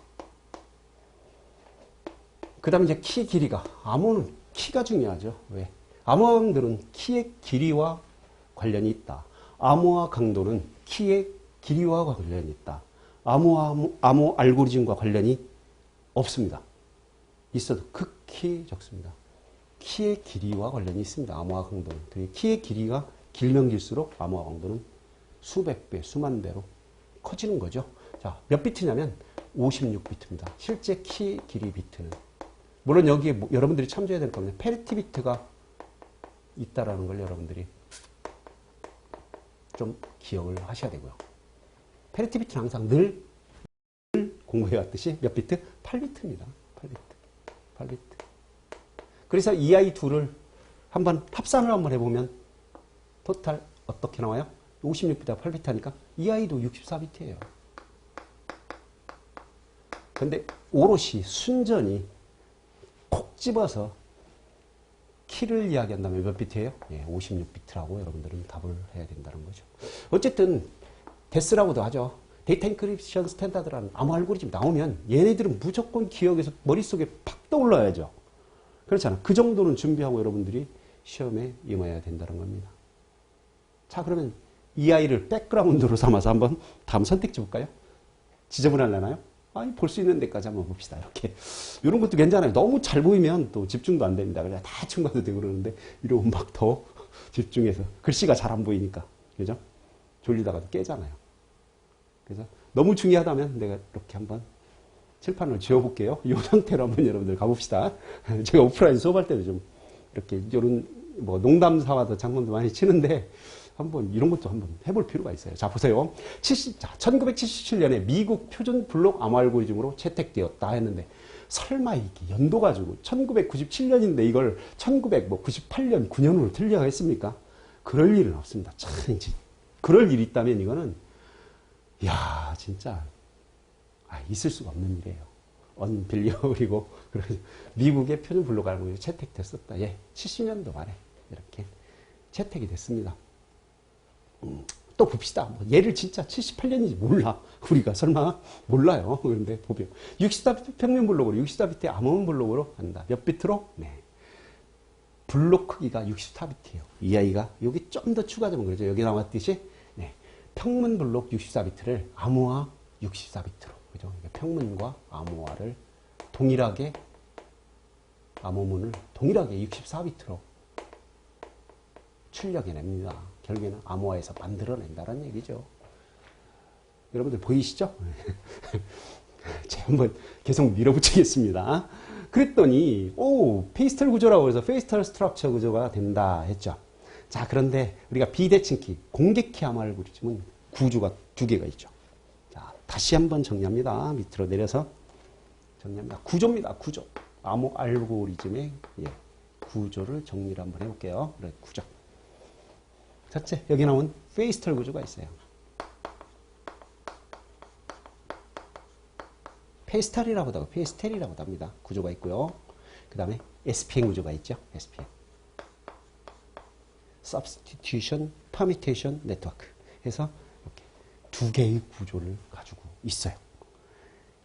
그 다음에 이제 키 길이가. 암호는 키가 중요하죠. 왜? 암호화들은 키의 길이와 관련이 있다. 암호화 강도는 키의 길이와 관련이 있다. 암호 알고리즘과 관련이 없습니다. 있어도 극히 적습니다. 키의 길이와 관련이 있습니다. 암호화 강도는. 키의 길이가 길면 길수록 암호화 강도는 수백 배, 수만 배로 커지는 거죠. 자, 몇 비트냐면 56비트입니다. 실제 키의 길이 비트는. 물론 여기에 여러분들이 참조해야 될 겁니다. 페리티 비트가 있다라는 걸 여러분들이 좀 기억을 하셔야 되고요. 페리티 비트는 항상 늘 공부해왔듯이 몇 비트? 8비트입니다. 8비트. 그래서 이 아이 둘을 한번 합산을 한번 해보면 토탈 어떻게 나와요? 56비트와 8비트 하니까 이 아이도 64비트예요. 근데 오롯이 순전히 콕 집어서 키를 이야기한다면 몇 비트예요? 예, 56비트라고 여러분들은 답을 해야 된다는 거죠. 어쨌든 데스라고도 하죠. 데이터 인크립션 스탠다드라는 암호 알고리즘 나오면 얘네들은 무조건 기억에서 머릿속에 팍 떠올라야죠. 그렇잖아. 그 정도는 준비하고 여러분들이 시험에 임해야 된다는 겁니다. 자, 그러면 이 아이를 백그라운드로 삼아서 한번 다음 선택지 볼까요? 지저분하려나요? 아니, 볼 수 있는 데까지 한번 봅시다. 이렇게. 이런 것도 괜찮아요. 너무 잘 보이면 또 집중도 안 됩니다. 그냥 대충 봐도 되고 그러는데, 이러면 막 더 집중해서. 글씨가 잘 안 보이니까. 그죠? 졸리다가도 깨잖아요. 그래서 너무 중요하다면 내가 이렇게 한번 칠판을 지워볼게요. 이 상태로 한번 여러분들 가봅시다. 제가 오프라인 수업할 때도 좀 이렇게 이런 뭐 농담사와도 장난도 많이 치는데 한번 이런 것도 한번 해볼 필요가 있어요. 자, 보세요. 1977년에 미국 표준 블록 암호 알고리즘으로 채택되었다 했는데 설마 이게 연도 가지고 1997년인데 이걸 1998년, 9년으로 틀려겠습니까? 그럴 일은 없습니다. 참, 그럴 일이 있다면 이거는 이야, 진짜 있을 수가 없는 일이에요. 언빌리어블이고 미국의 표준 블록 알고리즘 채택됐었다. 예, 70년도 말에 이렇게 채택이 됐습니다. 또 봅시다. 뭐 얘를 진짜 78년인지 몰라. 우리가 설마 몰라요. 그런데 보면 64비트 평면 블록으로 64비트 암호문 블록으로 한다. 몇 비트로? 네. 블록 크기가 64비트예요. 이 아이가 여기 좀 더 추가되면 그러죠. 여기 나왔듯이 네. 평문 블록 64비트를 암호화 64비트로. 그죠? 평문과 암호화를 동일하게 암호문을 동일하게 64비트로 출력해냅니다. 결국에는 암호화에서 만들어낸다는 얘기죠. 여러분들 보이시죠? 제가 한번 계속 밀어붙이겠습니다. 그랬더니 페이스털 구조라고 해서 페이스털 스트럭처 구조가 된다 했죠. 자, 그런데 우리가 비대칭키, 공개키 암호 알고리즘은 구조가 두 개가 있죠. 자, 다시 한번 정리합니다. 밑으로 내려서 정리합니다. 구조입니다. 구조. 암호 알고리즘의 구조를 정리를 한번 해볼게요. 그래, 구조. 첫째, 여기 나온 페이스털 구조가 있어요. 페이스털이라고도 하고 페이스텔이라고도 합니다. 구조가 있고요. 그 다음에 SPN 구조가 있죠. SPN. Substitution Permutation Network. 해서 이렇게 두 개의 구조를 가지고 있어요.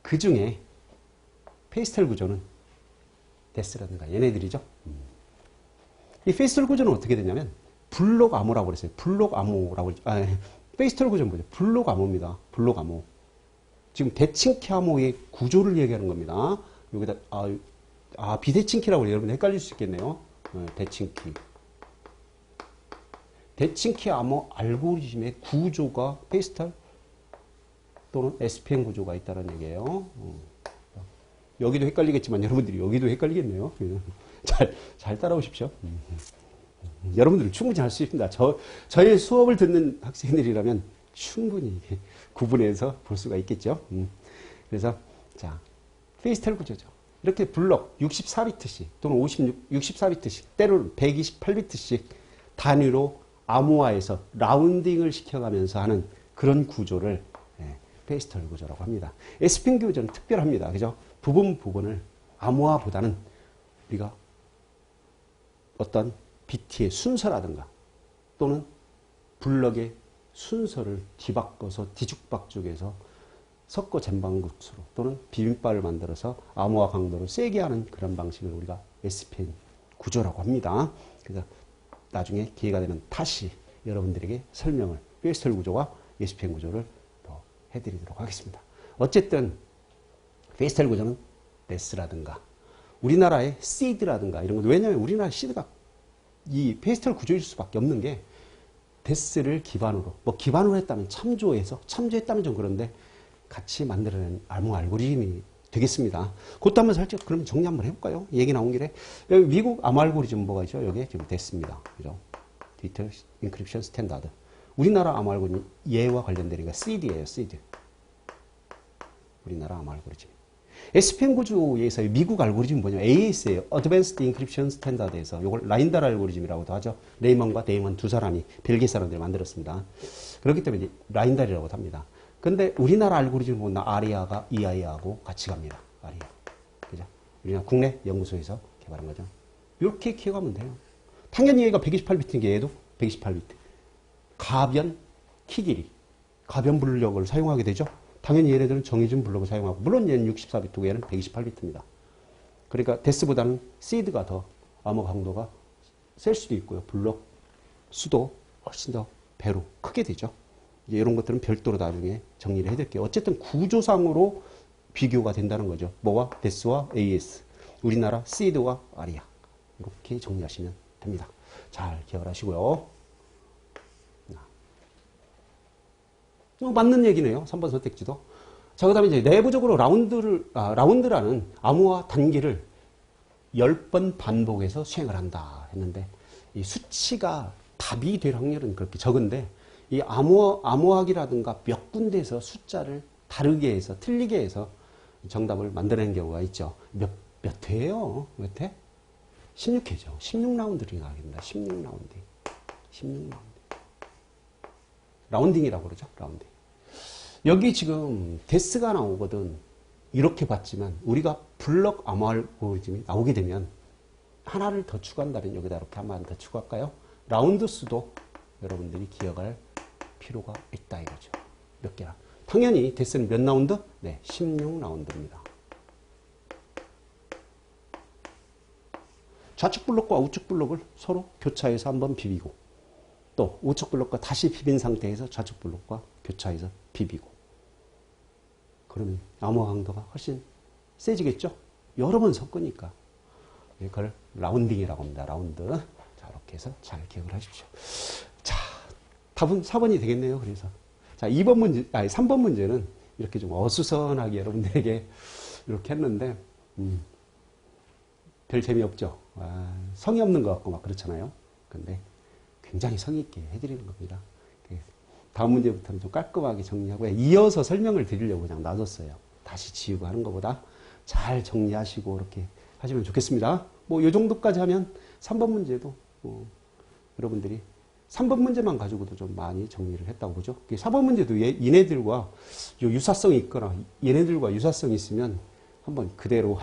그 중에 페이스털 구조는 데스라든가 얘네들이죠. 이 페이스털 구조는 어떻게 되냐면 블록 암호라고 그랬어요. 블록 암호라고 페이스털 구조는 뭐죠? 블록 암호입니다. 블록 암호. 지금 대칭키 암호의 구조를 얘기하는 겁니다. 여기다 비대칭키라고 여러분 헷갈릴 수 있겠네요. 대칭키. 대칭키 암호 알고리즘의 구조가 페이스털 또는 SPN 구조가 있다는 얘기예요. 여기도 헷갈리겠지만 여러분들이 여기도 헷갈리겠네요. 잘 따라오십시오. 여러분들은 충분히 할 수 있습니다. 저의 수업을 듣는 학생들이라면 충분히 구분해서 볼 수가 있겠죠. 그래서 자, 페이스털 구조죠. 이렇게 블록 64비트씩 또는 64비트씩 때로는 128비트씩 단위로 암호화해서 라운딩을 시켜가면서 하는 그런 구조를 페이스털 구조라고 합니다. SPN 구조는 특별합니다. 그죠? 부분을 암호화보다는 우리가 어떤 비트의 순서라든가 또는 블럭의 순서를 뒤바꿔서 뒤죽박죽해서 섞어 잼방국수로 또는 비빔밥을 만들어서 암호화 강도를 세게 하는 그런 방식을 우리가 SPN 구조라고 합니다. 그래서 나중에 기회가 되면 다시 여러분들에게 설명을 페이스털 구조와 SPN 구조를 더 해드리도록 하겠습니다. 어쨌든 페이스텔 구조는 데스라든가 우리나라의 시드라든가 이런 것. 왜냐하면 우리나라 시드가 이 페이스텔 구조일 수밖에 없는 게 데스를 기반으로 뭐 기반으로 했다면 참조했다면 좀 그런데 같이 만들어낸 암호 알고리즘이 되겠습니다. 그것도 한번 살짝 그럼 정리 한번 해볼까요? 얘기 나온 길에 여기 미국 암호 알고리즘 뭐가 있죠? 여기 지금 데스입니다. 그죠? 디지털 인크립션 스탠다드. 우리나라 암호 알고리즘 얘와 관련되니까 CD예요. CD. 우리나라 암호 알고리즘. SPM 구조에서 미국 알고리즘은 뭐냐면 AES예요. Advanced Encryption Standard에서 이걸 라인달 알고리즘이라고도 하죠. 레이먼과 데이먼 두 사람이 벨기에 사람들이 만들었습니다. 그렇기 때문에 이제 라인달이라고도 합니다. 근데 우리나라 알고리즘은 보면 아리아가 EI하고 같이 갑니다. 아리아. 그죠? 우리나라 국내 연구소에서 개발한 거죠. 이렇게 기억하면 돼요. 당연히 얘가 128비트인 게 얘도 128비트. 가변 키 길이. 가변 블럭을 사용하게 되죠. 당연히 얘네들은 정해진 블록을 사용하고 물론 얘는 64비트고 얘는 128비트입니다. 그러니까 데스보다는 시드가 더 암호 강도가 셀 수도 있고요. 블록 수도 훨씬 더 배로 크게 되죠. 이제 이런 것들은 별도로 나중에 정리를 해드릴게요. 어쨌든 구조상으로 비교가 된다는 거죠. 뭐와 데스와 AES. 우리나라 시드와 아리아. 이렇게 정리하시면 됩니다. 잘 기억을 하시고요. 맞는 얘기네요. 3번 선택지도. 자, 그 다음에 이제 내부적으로 라운드라는 암호화 단계를 10번 반복해서 수행을 한다 했는데, 이 수치가 답이 될 확률은 그렇게 적은데, 이 암호학이라든가 몇 군데에서 숫자를 다르게 해서, 틀리게 해서 정답을 만들어낸 경우가 있죠. 몇 회예요? 몇 회? 16회죠. 16라운드를 나가게 됩니다. 16라운드. 라운딩이라고 그러죠. 라운딩. 여기 지금 데스가 나오거든. 이렇게 봤지만 우리가 블럭 암호 알고리즘이 나오게 되면 하나를 더 추가한다면 여기다 이렇게 한 번 더 추가할까요? 라운드 수도 여러분들이 기억할 필요가 있다 이거죠. 몇 개나. 당연히 데스는 몇 라운드? 네, 16라운드입니다. 좌측 블록과 우측 블록을 서로 교차해서 한번 비비고 또 우측 블록과 다시 비빈 상태에서 좌측 블록과 교차해서 비비고 그러면 암호 강도가 훨씬 세지겠죠? 여러 번 섞으니까 이걸 라운딩이라고 합니다. 라운드. 자, 이렇게 해서 잘 기억을 하십시오. 자, 답은 4번이 되겠네요. 그래서 자, 3번 문제는 이렇게 좀 어수선하게 여러분들에게 이렇게 했는데 별 재미없죠? 성의 없는 것 같고 막 그렇잖아요. 근데 굉장히 성의 있게 해드리는 겁니다. 다음 문제부터는 좀 깔끔하게 정리하고 이어서 설명을 드리려고 그냥 놔뒀어요. 다시 지우고 하는 것보다 잘 정리하시고 이렇게 하시면 좋겠습니다. 뭐 이 정도까지 하면 3번 문제도 여러분들이 3번 문제만 가지고도 좀 많이 정리를 했다고 보죠. 4번 문제도 얘네들과 유사성이 있거나 얘네들과 유사성이 있으면 한번 그대로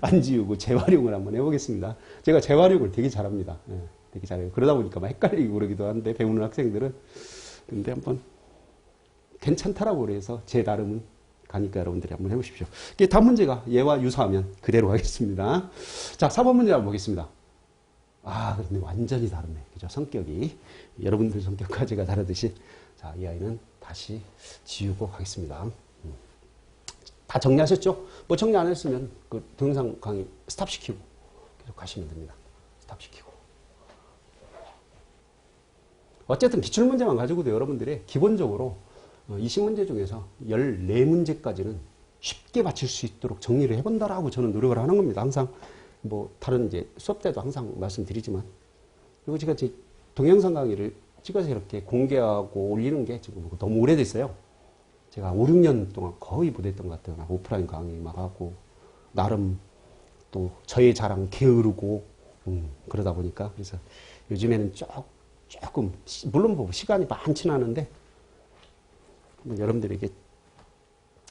안 지우고 재활용을 한번 해보겠습니다. 제가 재활용을 되게 잘합니다. 되게 잘해요. 그러다 보니까 막 헷갈리고 그러기도 하는데 배우는 학생들은 근데 한번 괜찮다라고 그래서 제 나름은 가니까 여러분들이 한번 해보십시오. 다음 문제가 얘와 유사하면 그대로 하겠습니다. 자, 4번 문제 한번 보겠습니다. 근데 완전히 다르네. 그죠? 성격이. 여러분들 성격과 제가 다르듯이. 자, 이 아이는 다시 지우고 가겠습니다. 다 정리하셨죠? 뭐 정리 안 했으면 그 동영상 강의 스탑시키고 계속 가시면 됩니다. 스탑시키고. 어쨌든 기출문제만 가지고도 여러분들이 기본적으로 20문제 중에서 14문제까지는 쉽게 맞출 수 있도록 정리를 해본다라고 저는 노력을 하는 겁니다. 항상 뭐 다른 이제 수업 때도 항상 말씀드리지만 그리고 제가 제 동영상 강의를 찍어서 이렇게 공개하고 올리는 게 지금 너무 오래됐어요. 제가 5, 6년 동안 거의 못했던 것 같아요. 오프라인 강의 막 하고 나름 또 저의 자랑 게으르고 그러다 보니까 그래서 요즘에는 조금 물론 뭐 시간이 많지는 않은데 여러분들에게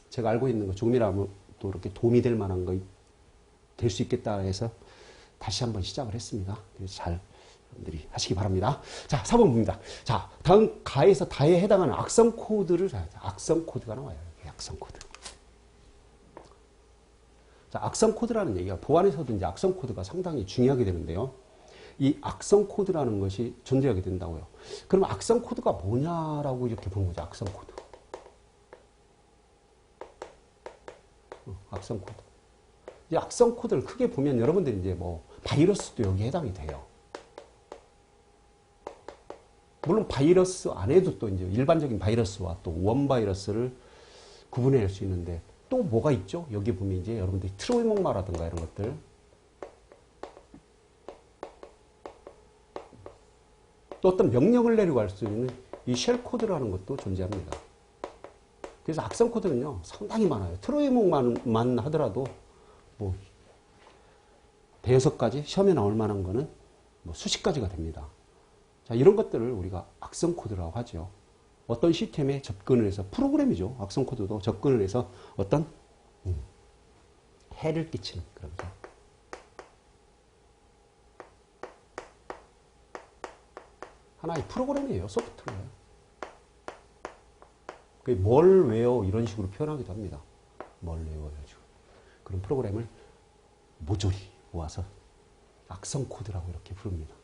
제가 알고 있는 거 조금이라도 이렇게 도움이 될 만한 거 될 수 있겠다 해서 다시 한번 시작을 했습니다. 그래서 잘 여러분들이 하시기 바랍니다. 자, 4번 봅니다. 자, 다음 가에서 다에 해당하는 악성 코드를 악성 코드가 나와요. 악성 코드. 자, 악성 코드라는 얘기가 보안에서도 이제 악성 코드가 상당히 중요하게 되는데요. 이 악성 코드라는 것이 존재하게 된다고요. 그럼 악성 코드가 뭐냐라고 이렇게 보는 거죠. 악성 코드. 악성 코드. 이 악성 코드를 크게 보면 여러분들이 이제 뭐 바이러스도 여기에 해당이 돼요. 물론 바이러스 안에도 또 이제 일반적인 바이러스와 또 원 바이러스를 구분해낼 수 있는데 또 뭐가 있죠? 여기 보면 이제 여러분들이 트로이목마라든가 이런 것들. 또 어떤 명령을 내리고 할 수 있는 이 쉘 코드라는 것도 존재합니다. 그래서 악성 코드는요, 상당히 많아요. 트로이목만 하더라도 뭐 대여섯 가지 시험에 나올 만한 거는 뭐 수십 가지가 됩니다. 자, 이런 것들을 우리가 악성 코드라고 하죠. 어떤 시스템에 접근을 해서, 프로그램이죠. 악성 코드도 접근을 해서 어떤 해를 끼치는 그런 거. 하나의 프로그램이에요. 소프트웨어. 멀웨어 이런 식으로 표현하기도 합니다. 멀웨어 이런 식으로. 그런 프로그램을 모조리 모아서 악성 코드라고 이렇게 부릅니다.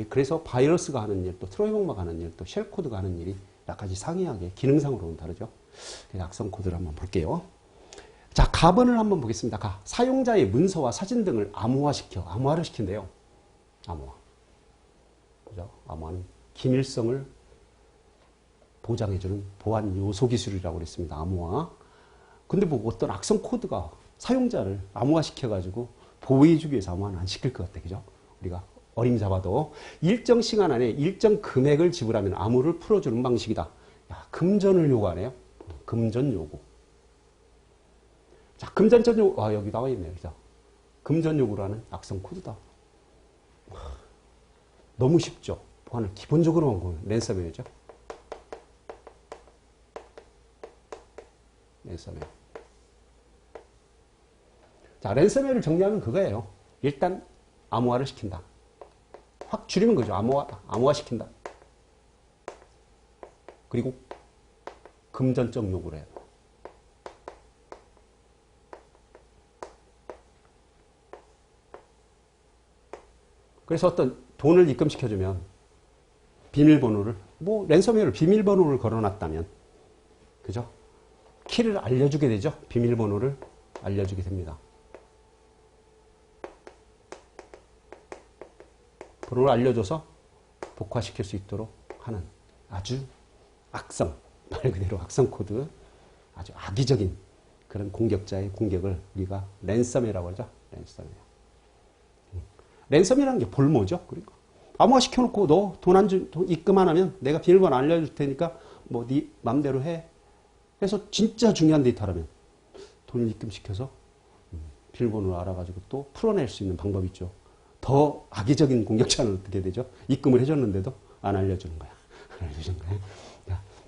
그래서 바이러스가 하는 일, 또 트로이목마가 하는 일, 또 쉘 코드가 하는 일이 약간씩 상이하게 기능상으로는 다르죠. 그래서 악성 코드를 한번 볼게요. 자, 가번을 한번 보겠습니다. 사용자의 문서와 사진 등을 암호화를 시킨대요. 암호화. 그죠? 암호화는 기밀성을 보장해주는 보안 요소 기술이라고 그랬습니다. 암호화. 근데 뭐 어떤 악성 코드가 사용자를 암호화 시켜가지고 보호해주기 위해서 암호화는 안 시킬 것 같아. 그죠? 우리가 어림잡아도 일정 시간 안에 일정 금액을 지불하면 암호를 풀어주는 방식이다. 야, 금전을 요구하네요. 금전 요구. 자, 금전전 요구. 여기 나와 있네요. 그죠? 금전 요구라는 악성 코드다. 너무 쉽죠? 보안을 기본적으로 한 거는 랜섬웨어죠. 랜섬웨어. 자, 랜섬웨어를 정리하면 그거예요. 일단 암호화를 시킨다. 확 줄이면 그죠. 암호화 시킨다. 그리고 금전적 요구를 해요. 그래서 어떤 돈을 입금시켜주면 비밀번호를, 뭐 랜섬웨어를 비밀번호를 걸어놨다면, 그죠? 키를 알려주게 되죠. 비밀번호를 알려주게 됩니다. 번호를 알려줘서 복화시킬 수 있도록 하는 아주 악성, 말 그대로 악성 코드, 아주 악의적인 그런 공격자의 공격을 우리가 랜섬웨어라고 하죠. 랜섬웨어. 랜섬이라는 게 볼모죠. 그러니까 암호화 시켜놓고 너 돈 입금 안 하면 내가 비밀번호 알려줄 테니까 뭐 네 맘대로 해. 해서 진짜 중요한 데이터라면 돈을 입금시켜서 비밀번호를 알아가지고 또 풀어낼 수 있는 방법이 있죠. 더 악의적인 공격자는 어떻게 되죠? 입금을 해줬는데도 안 알려주는 거야. 안 알려주는 거야.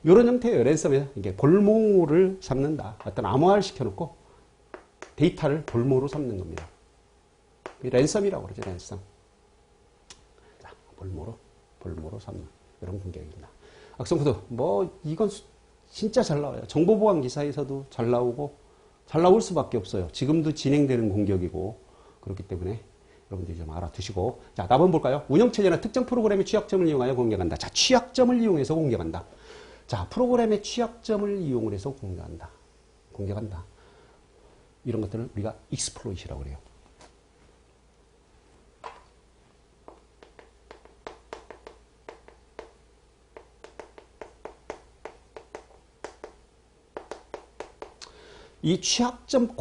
이런 형태의 랜섬웨어. 이게 볼모를 삼는다. 어떤 암호화를 시켜놓고 데이터를 볼모로 삼는 겁니다. 랜섬이라고 그러죠. 랜섬. 자, 볼모로 삼는 이런 공격입니다. 악성코드 뭐 이건 진짜 잘 나와요. 정보보안 기사에서도 잘 나오고 잘 나올 수밖에 없어요. 지금도 진행되는 공격이고 그렇기 때문에 여러분들이 좀 알아두시고. 자, 답은 볼까요? 운영체제나 특정 프로그램의 취약점을 이용하여 공격한다. 자, 취약점을 이용해서 공격한다. 자, 프로그램의 취약점을 이용을 해서 공격한다. 이런 것들을 우리가 익스플로이트라고 그래요. 이 취약점을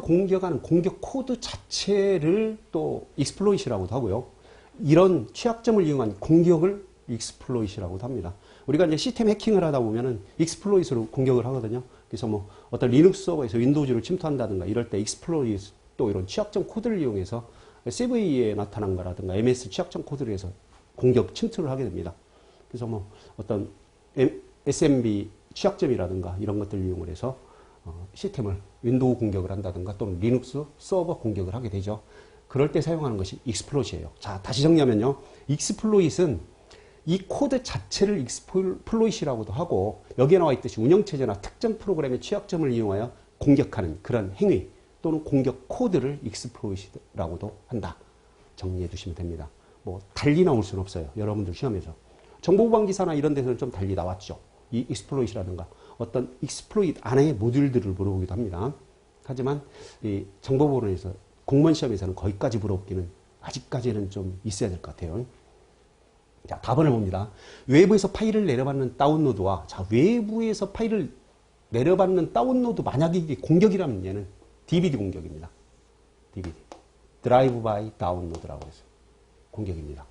공격하는 공격 코드 자체를 또 익스플로이트라고도 하고요. 이런 취약점을 이용한 공격을 익스플로이트라고도 합니다. 우리가 이제 시스템 해킹을 하다 보면은 익스플로이트로 공격을 하거든요. 그래서 뭐 어떤 리눅스 서버에서 윈도우즈를 침투한다든가 이럴 때 익스플로이트 또 이런 취약점 코드를 이용해서 CVE에 나타난 거라든가 MS 취약점 코드를 해서 공격 침투를 하게 됩니다. 그래서 뭐 어떤 SMB 취약점이라든가 이런 것들을 이용을 해서 시스템을 윈도우 공격을 한다든가 또는 리눅스 서버 공격을 하게 되죠. 그럴 때 사용하는 것이 익스플로이트예요. 자, 다시 정리하면요. 익스플로이트는 이 코드 자체를 익스플로이트라고도 하고 여기에 나와 있듯이 운영체제나 특정 프로그램의 취약점을 이용하여 공격하는 그런 행위 또는 공격 코드를 익스플로이트라고도 한다. 정리해 두시면 됩니다. 뭐 달리 나올 수는 없어요. 여러분들 시험에서. 정보보안 기사나 이런 데서는 좀 달리 나왔죠. 이 익스플로이트라든가 어떤 익스플로이트 안의 모듈들을 물어보기도 합니다. 하지만 이 정보보호원에서 공무원 시험에서는 거기까지 물어보기는 아직까지는 좀 있어야 될 것 같아요. 자, 답안을 봅니다. 외부에서 파일을 내려받는 다운로드와 자, 외부에서 파일을 내려받는 다운로드 만약에 이게 공격이라면 얘는 DVD 공격입니다. DVD. 드라이브 바이 다운로드라고 해서 공격입니다.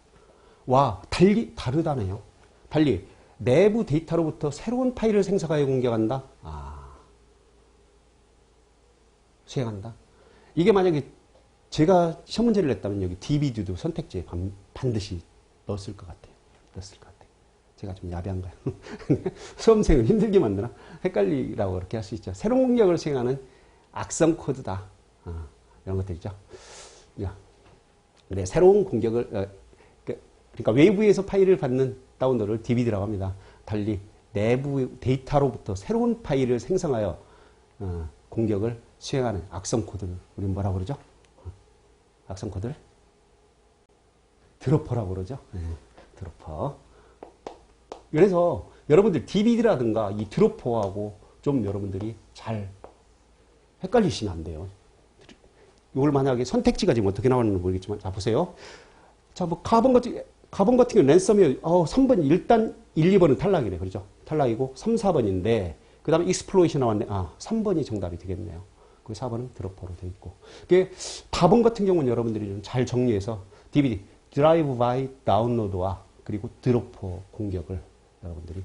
와, 달리 다르다네요. 달리 내부 데이터로부터 새로운 파일을 생성하여 공격한다. 수행한다. 이게 만약에 제가 시험 문제를 냈다면 여기 DVD도 선택지에 반드시 넣었을 것 같아요. 제가 좀 야비한가요? 수험생을 힘들게 만드나? 헷갈리라고 그렇게 할 수 있죠. 새로운 공격을 수행하는 악성 코드다. 이런 것들 있죠. 네, 새로운 공격을, 그러니까 외부에서 파일을 받는 다운로드를 DVD라고 합니다. 달리 내부 데이터로부터 새로운 파일을 생성하여 공격을 수행하는 악성 코드를 우리는 뭐라고 그러죠? 악성 코드를 드로퍼라고 그러죠. 네, 드로퍼. 그래서 여러분들 DVD라든가 이 드로퍼하고 좀 여러분들이 잘 헷갈리시면 안 돼요. 이걸 만약에 선택지가 지금 어떻게 나왔는지 모르겠지만, 자, 보세요. 자, 뭐, 카본 같은 경우 랜섬웨어, 3번, 일단 1, 2번은 탈락이네. 그렇죠? 탈락이고, 3, 4번인데, 그 다음에 익스플로이션 나왔네. 3번이 정답이 되겠네요. 그 4번은 드로퍼로 되어 있고. 그게, 답은 같은 경우는 여러분들이 좀 잘 정리해서, DVD, 드라이브 바이 다운로드와, 그리고 드로퍼 공격을 여러분들이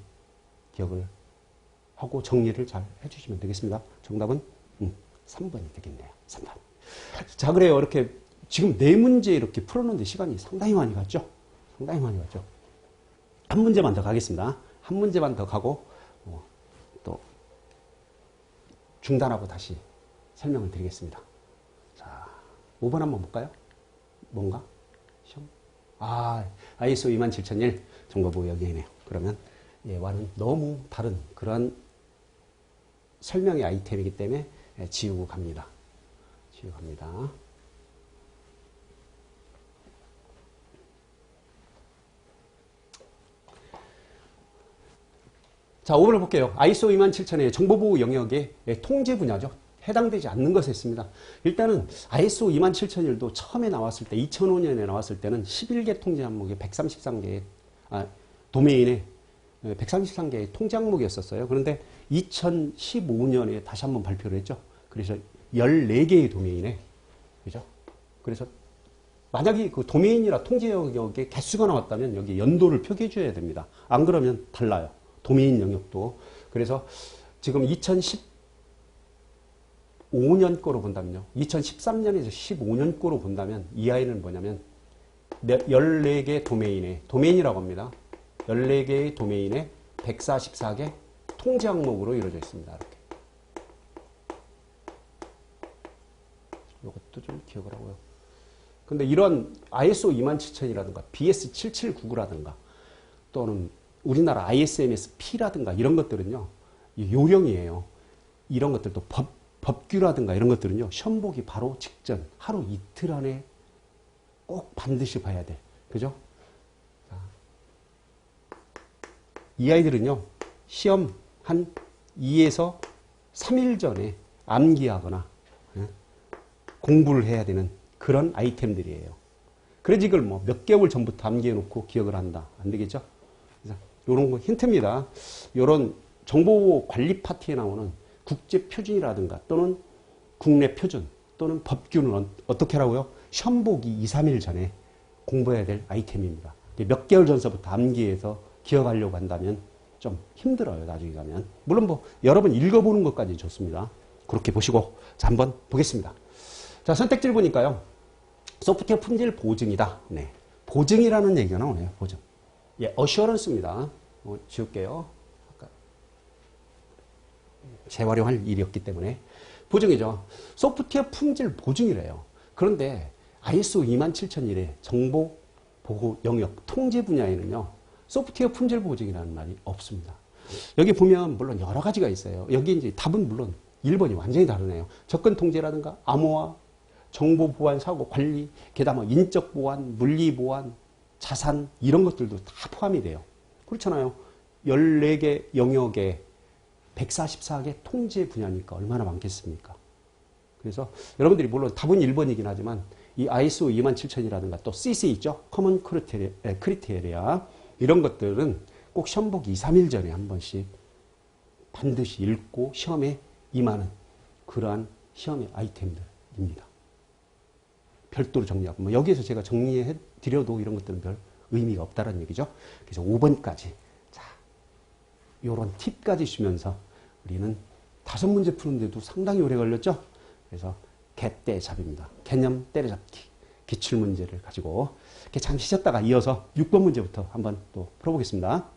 기억을 하고 정리를 잘 해주시면 되겠습니다. 정답은 3번이 되겠네요. 3번. 자, 그래요. 이렇게 지금 4문제 이렇게 풀었는데 시간이 상당히 많이 갔죠? 상당히 많이 갔죠? 한 문제만 더 가겠습니다. 한 문제만 더 가고 또 중단하고 다시 설명을 드리겠습니다. 자, 5번 한번 볼까요? 뭔가? 시험? ISO 27001 정보보호 영역이네요. 그러면 얘와는 너무 다른 그런 설명의 아이템이기 때문에 지우고 갑니다. 자, 5번을 볼게요. ISO 27000의 정보보호 영역의 통제 분야죠. 해당되지 않는 것을 했습니다. 일단은 ISO 27001도 처음에 나왔을 때 2005년에 나왔을 때는 11개 통제 항목에 133개의 도메인에 133개의 통제 항목이었었어요. 그런데 2015년에 다시 한번 발표를 했죠. 그래서 14개의 도메인에, 그죠? 그래서 만약에 그 도메인이나 통제 영역의 개수가 나왔다면 여기 연도를 표기해 줘야 됩니다. 안 그러면 달라요. 도메인 영역도. 그래서 지금 2015년 거로 본다면요. 2013년에서 15년 거로 본다면 이 아이는 뭐냐면 14개 도메인에, 도메인이라고 합니다. 14개의 도메인에 144개 통제 항목으로 이루어져 있습니다. 이렇게. 이것도 좀 기억을 하고요. 근데 이런 ISO 27000이라든가 BS7799라든가 또는 우리나라 ISMS-P라든가 이런 것들은요, 요령이에요. 이런 것들도 법규라든가 이런 것들은요, 시험 보기 바로 직전, 하루 이틀 안에 꼭 반드시 봐야 돼. 그죠? 이 아이들은요, 시험 한 2에서 3일 전에 암기하거나 공부를 해야 되는 그런 아이템들이에요. 그래서 이걸 뭐 몇 개월 전부터 암기해 놓고 기억을 한다. 안 되겠죠? 그래서 요런 거 힌트입니다. 요런 정보 관리 파트에 나오는 국제 표준이라든가 또는 국내 표준 또는 법규는 어떻게 하라고요? 시험 보기 2, 3일 전에 공부해야 될 아이템입니다. 몇 개월 전서부터 암기해서 기억하려고 한다면 좀 힘들어요. 나중에 가면. 물론 뭐 여러 번 읽어보는 것까지 좋습니다. 그렇게 보시고 자, 한번 보겠습니다. 자, 선택지를 보니까요. 소프트웨어 품질 보증이다. 네. 보증이라는 얘기가 나오네요. 보증. 예, 어슈어런스입니다. 지울게요. 아까 재활용할 일이었기 때문에. 보증이죠. 소프트웨어 품질 보증이래요. 그런데 ISO 27001의 정보 보호 영역 통제 분야에는요. 소프트웨어 품질 보증이라는 말이 없습니다. 여기 보면 물론 여러 가지가 있어요. 여기 이제 답은 물론 1번이 완전히 다르네요. 접근 통제라든가 암호화, 정보 보안, 사고 관리, 게다가 인적 보안, 물리 보안, 자산 이런 것들도 다 포함이 돼요. 그렇잖아요. 14개 영역에 144개 통제 분야니까 얼마나 많겠습니까? 그래서 여러분들이 물론 답은 1번이긴 하지만 이 ISO 27000이라든가 또 CC 있죠? Common Criteria 이런 것들은 꼭 시험 보기 2, 3일 전에 한 번씩 반드시 읽고 시험에 임하는 그러한 시험의 아이템들입니다. 별도로 정리하고 뭐 여기에서 제가 정리해 드려도 이런 것들은 별 의미가 없다는 얘기죠. 그래서 5번까지 자 요런 팁까지 주면서 우리는 5문제 푸는데도 상당히 오래 걸렸죠. 그래서 개떼잡입니다. 개념 때려잡기 기출문제를 가지고 이렇게 잠시 쉬었다가 이어서 6번 문제부터 한번 또 풀어보겠습니다.